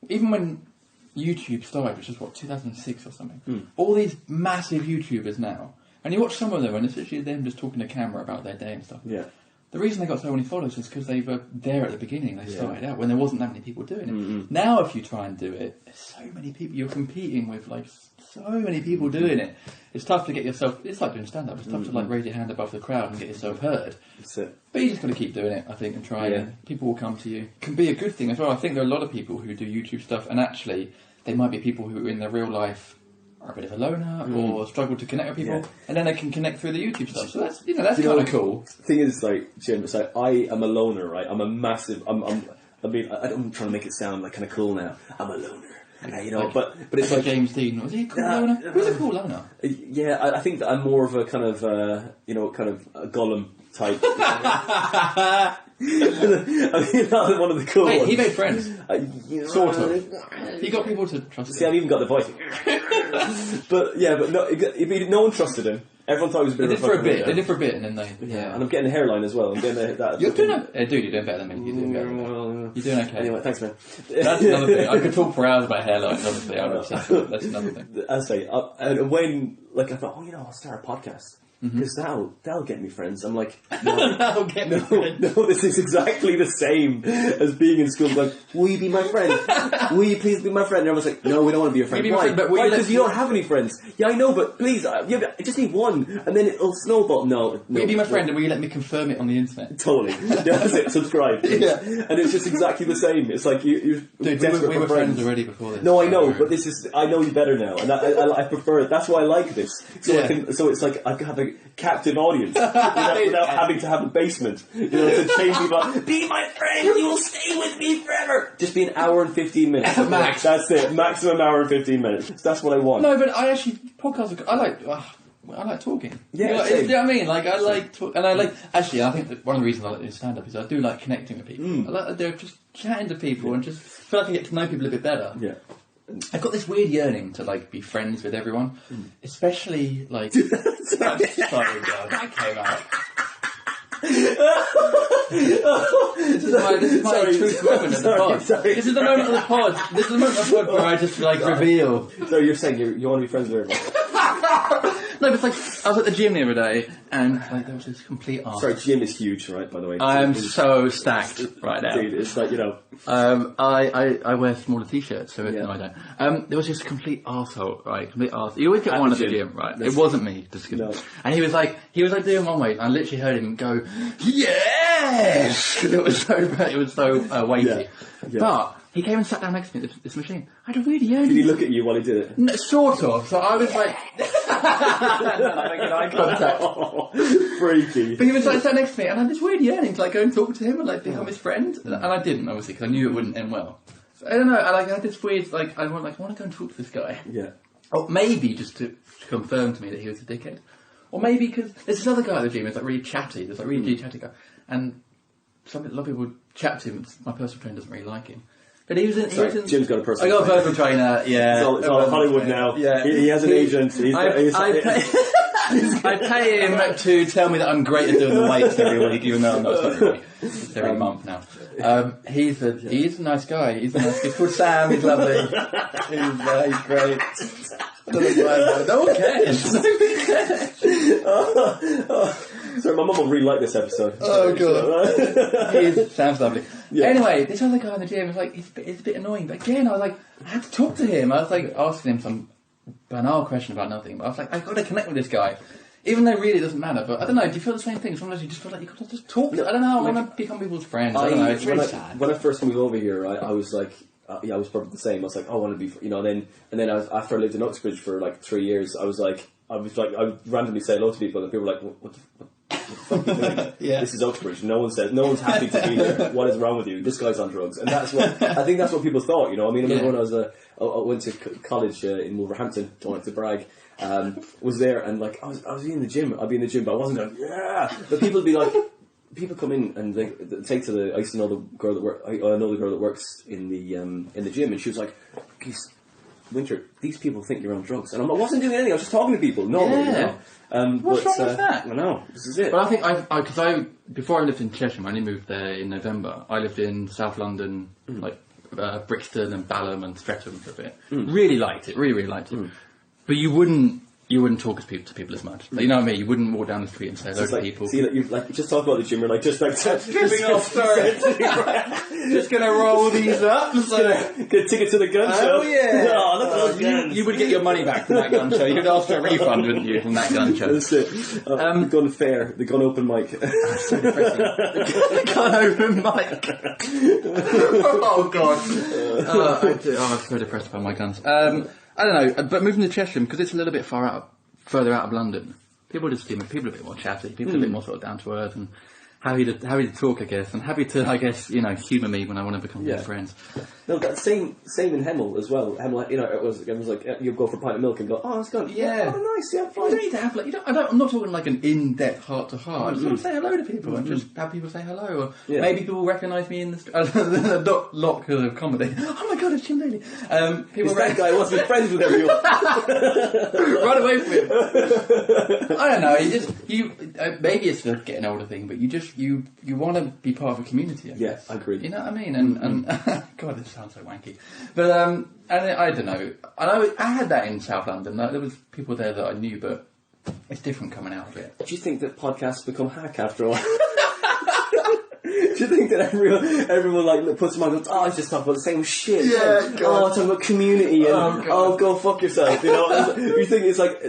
even when YouTube started, which is 2006 or something. All these massive YouTubers now, and you watch some of them, and it's literally them just talking to camera about their day and stuff. Yeah. The reason they got so many followers is because they were there at the beginning. They started out when there wasn't that many people doing it. Now, if you try and do it, there's so many people. You're competing with like so many people doing it. It's tough to get yourself. It's like doing stand-up. It's tough to like raise your hand above the crowd and get yourself heard. That's it. But you just got to keep doing it, I think, and trying. Yeah. People will come to you. It can be a good thing as well. I think there are a lot of people who do YouTube stuff, and actually, they might be people who, in their real life, are a bit of a loner or struggle to connect with people, and then they can connect through the YouTube stuff. So that's kind of cool. The thing is, like Jim, it's like I am a loner, right? I'm a massive. I mean, I'm trying to make it sound like kind of cool now. I'm a loner. But it's like James Dean. Was he a cool loner? Who's a cool loner? Yeah, I think that I'm more of a kind of kind of a Gollum type. I mean, not one of the cool ones. He made friends. Sort of. He got people to trust him. See, I've even got the voice. but no one trusted him. Everyone thought he was a bit of a fucking weirdo. They did for a bit, and then they... Yeah, and I'm getting a hairline as well. I'm getting that... You're doing dude, you're doing better than me. You're doing better than me. You're doing okay. Anyway, thanks, man. That's another thing. I could talk for hours about hairlines, honestly. That's another thing. I say, and when, like, I thought, I'll start a podcast. Because that'll get me friends. I'm like, no, that'll get me friends. No, this is exactly the same as being in school. Like, will you be my friend? Will you please be my friend? And everyone's like, no, we don't want to be your friend. Why? Why? Because you don't have any friends. Yeah, I know, but please, I just need one, and then it'll snowball. No. Will you be my friend, and will you let me confirm it on the internet? Totally. That's it. Subscribe. Yeah. And it's just exactly the same. It's like you're desperate we were for friends already before this. No, I know, but this is I know you better now, and I prefer it. That's why I like this. So it's like I can have a captive audience without having to have a basement. To change people. Be my friend. You will stay with me forever. Just be an hour and 15 minutes. Max. That's it. Maximum hour and 15 minutes. That's what I want. No, but I actually podcasts. I like talking. Yeah, you know what I mean? Like I like and I like. Actually, I think that one of the reasons I like doing stand up is I do like connecting with people. I like just chatting to people and just feel like I get to know people a bit better. Yeah. I've got this weird yearning to like be friends with everyone, especially like. I'm sorry, God, that came out. This is my truth moment of the pod. This is the moment of the pod. This is the moment of the pod where I just like reveal. So you're saying you want to be friends with everyone? No, but it's like I was at the gym the other day, and like there was this complete arse. Sorry, gym is huge, right? By the way, I am so stacked right now. Dude, it's like I wear smaller t-shirts, so no, I don't. There was just a complete arsehole, right? Complete arse. You always get one at the gym, right? It wasn't me, just no. And he was like doing one way. I literally heard him go, yes! It was so weighty. Yeah. But he came and sat down next to me at this machine. I had a weird yearning. Did he look at you while he did it? No, sort of. So I was like... making eye contact. Freaky. But he was like sat next to me, and I had this weird yearning to like go and talk to him and like become his friend. And I didn't, obviously, because I knew it wouldn't end well. So, I don't know. I had this weird I want to go and talk to this guy. Yeah. Or maybe just to confirm to me that he was a dickhead. Or maybe because there's this other guy at the gym who's like really chatty. There's like really chatty guy, and a lot of people chat to him. My personal trainer doesn't really like him. But he was in... Jim's got a personal trainer. I got a personal trainer, yeah. It's all Hollywood now. Yeah. He has an agent. I pay him to tell me that I'm great at doing the weights every week, even though I'm not every week. It's every month now. He's a nice guy. He's called Sam. He's lovely. He's great. I don't know why. No one cares. Sorry, my mum will really like this episode. Oh, God. Sam's lovely. Yeah. Anyway, this other guy in the gym was like, it's a bit annoying. But again, I was like, I had to talk to him. I was like asking him some banal question about nothing. But I was like, I've got to connect with this guy. Even though really it doesn't matter. But I don't know, do you feel the same thing? Sometimes you just feel like you've got to just talk. I don't know, I want to become people's friends. I don't know, it's really sad. When I first moved over here, I was like... I was probably the same. I was like, I want to be, and then after I lived in Uxbridge for like 3 years, I would randomly say hello to people, and people were like, what What the fuck are you doing? This is Uxbridge. No one's happy to be here. What is wrong with you? This guy's on drugs. And I think that's what people thought, you know. I mean, I remember when I went to college in Wolverhampton, don't like to brag, was there, and like, I was in the gym, I'd be in the gym, but I wasn't going, yeah! But people would be like, people come in and they take to the, I used to know the girl that works in the gym, and she was like, Winter, these people think you're on drugs. And I wasn't doing anything, I was just talking to people, normally, you know. What's wrong with that? I know, this is it. But I think because before I lived in Cheshire, I only moved there in November. I lived in South London, like Brixton and Balham and Streatham for a bit. Really liked it, really liked it. But you wouldn't talk to people as much. Like, you know what I mean? You wouldn't walk down the street and say hello to people. See, you just talk about the gym, you're like, just like... Stripping off, sorry. Just going to roll these up. Get a ticket to the gun show. Oh, yeah. Oh, look at those guns. You would get your money back from that gun show. You could ask for a refund, wouldn't you, from that gun show? That's it. The gun fair, the gun open mic. So depressing. The gun open mic. Oh, God. I'm so depressed about my guns. I don't know, but moving to Cheshire, because it's a little bit further out of London, people are a bit more chatty, people are a bit more sort of down to earth and happy to talk, I guess, and happy to, I guess, you know, humour me when I want to become good friends. No, that same in Hemel as well. Hemel, you know, it was like you go for a pint of milk and go, oh, it's gone. Yeah. Oh, nice. Yeah, fine. You don't need to have I'm not talking like an in-depth heart-to-heart. I just want to say hello to people and just have people say hello. Or maybe people recognise me in the lock of comedy. Oh my God, it's Jim Daly. People that guy wants to be friends with everyone. Run away from him. I don't know. Maybe it's the getting older thing, but you want to be part of a community. I guess. I agree. You know what I mean? And God, this sounds so wanky. But and I don't know. I had that in South London. There was people there that I knew, but it's different coming out of it. Do you think that podcasts become hack after a while? Do you think that everyone like puts them on and goes, oh, it's just talking about the same shit? Yeah, God. Oh, talking about community and go fuck yourself. You know, you think it's like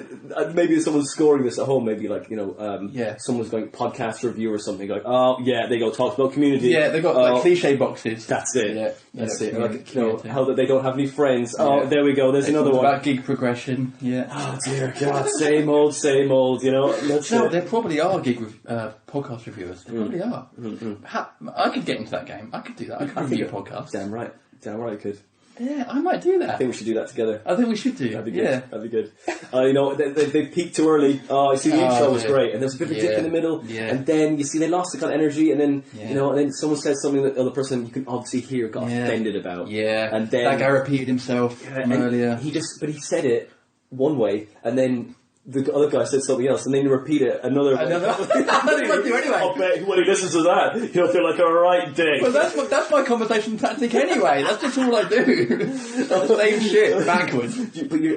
maybe someone's scoring this at home. Maybe like someone's going podcast review or something. Like, oh yeah, they go talk about community. Yeah, they got like cliche boxes. That's it. Yeah, that's it. Like, how that they don't have any friends. Oh, there we go. There's they another one about gig progression. Yeah. Oh dear God, same old. You know. There probably are podcast reviewers. There probably are. I could get into that game. I could do that. I could review a podcast. Damn right I could. Yeah, I might do that. I think we should do that together. I think we should do. That'd be good. Yeah. That'd be good. You know, they peaked too early. I see the intro was great, and there's a bit of a dip in the middle, and then you see they lost the kind of energy, and then you know, and then someone says something that the other person you can obviously hear got offended about. Yeah, and then that guy repeated himself from earlier. He said it one way, and then the other guy said something else, and then you repeat it another way. That's what I do anyway. I bet when he listens to that, he'll feel like a right dick. Well, that's my conversation tactic anyway. That's just all I do. The same shit backwards.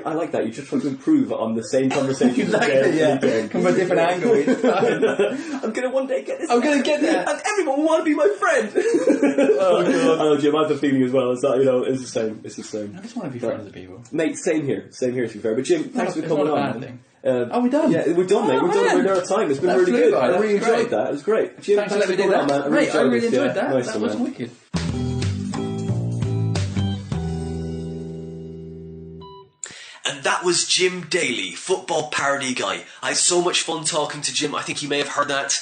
I like that. You just try to improve on the same conversation. Exactly. Again. From a different angle each time. I'm gonna one day get this. I'm gonna get there, and everyone will want to be my friend. Oh God! I know, Jim. I have the feeling as well. It's that, you know, it's the same. It's the same. I just want to be friends with people, mate. Same here. To be fair. But Jim, thanks for coming on. Are we done? Yeah, we're done, mate. We're done. We're out of time. It's been really good. I really enjoyed that. It was great. Jim, thanks for letting me do that, man. I really enjoyed that. Nice that was wicked. And that was Jim Daly, football parody guy. I had so much fun talking to Jim. I think you may have heard that.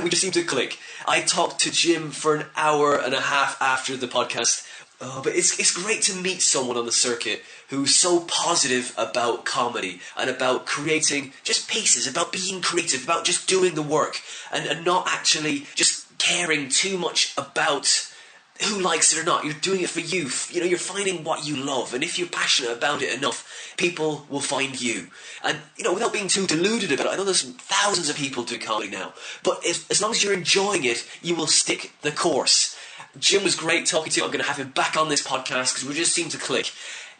We just seemed to click. I talked to Jim for an hour and a half after the podcast. But it's great to meet someone on the circuit who's so positive about comedy and about creating just pieces, about being creative, about just doing the work and not actually just caring too much about who likes it or not. You're doing it for you. You know, you're finding what you love, and if you're passionate about it enough, people will find you. And, you know, without being too deluded about it, I know there's thousands of people doing comedy now, but as long as you're enjoying it, you will stick the course. Jim was great talking to you. I'm going to have him back on this podcast because we just seem to click.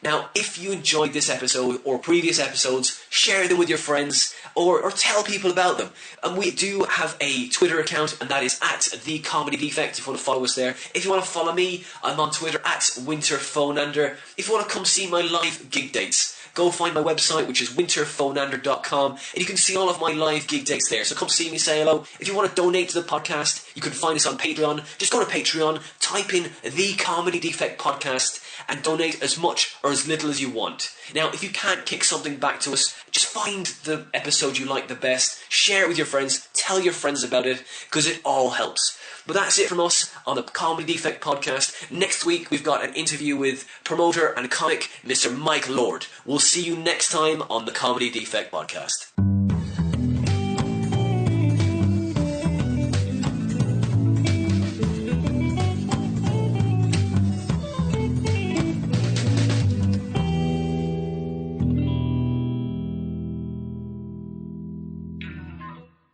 Now, if you enjoyed this episode or previous episodes, share them with your friends or tell people about them. And we do have a Twitter account, and that is @TheComedyDefect if you want to follow us there. If you want to follow me, I'm on Twitter @WinterPhoneander. If you want to come see my live gig dates, go find my website, which is winterphoneander.com, and you can see all of my live gig dates there. So come see me, say hello. If you want to donate to the podcast, you can find us on Patreon. Just go to Patreon, type in The Comedy Defect Podcast, and donate as much or as little as you want. Now, if you can't kick something back to us, just find the episode you like the best, share it with your friends, tell your friends about it, because it all helps. But that's it from us on the Comedy Defect podcast. Next week, we've got an interview with promoter and comic Mr. Mike Lord. We'll see you next time on the Comedy Defect podcast.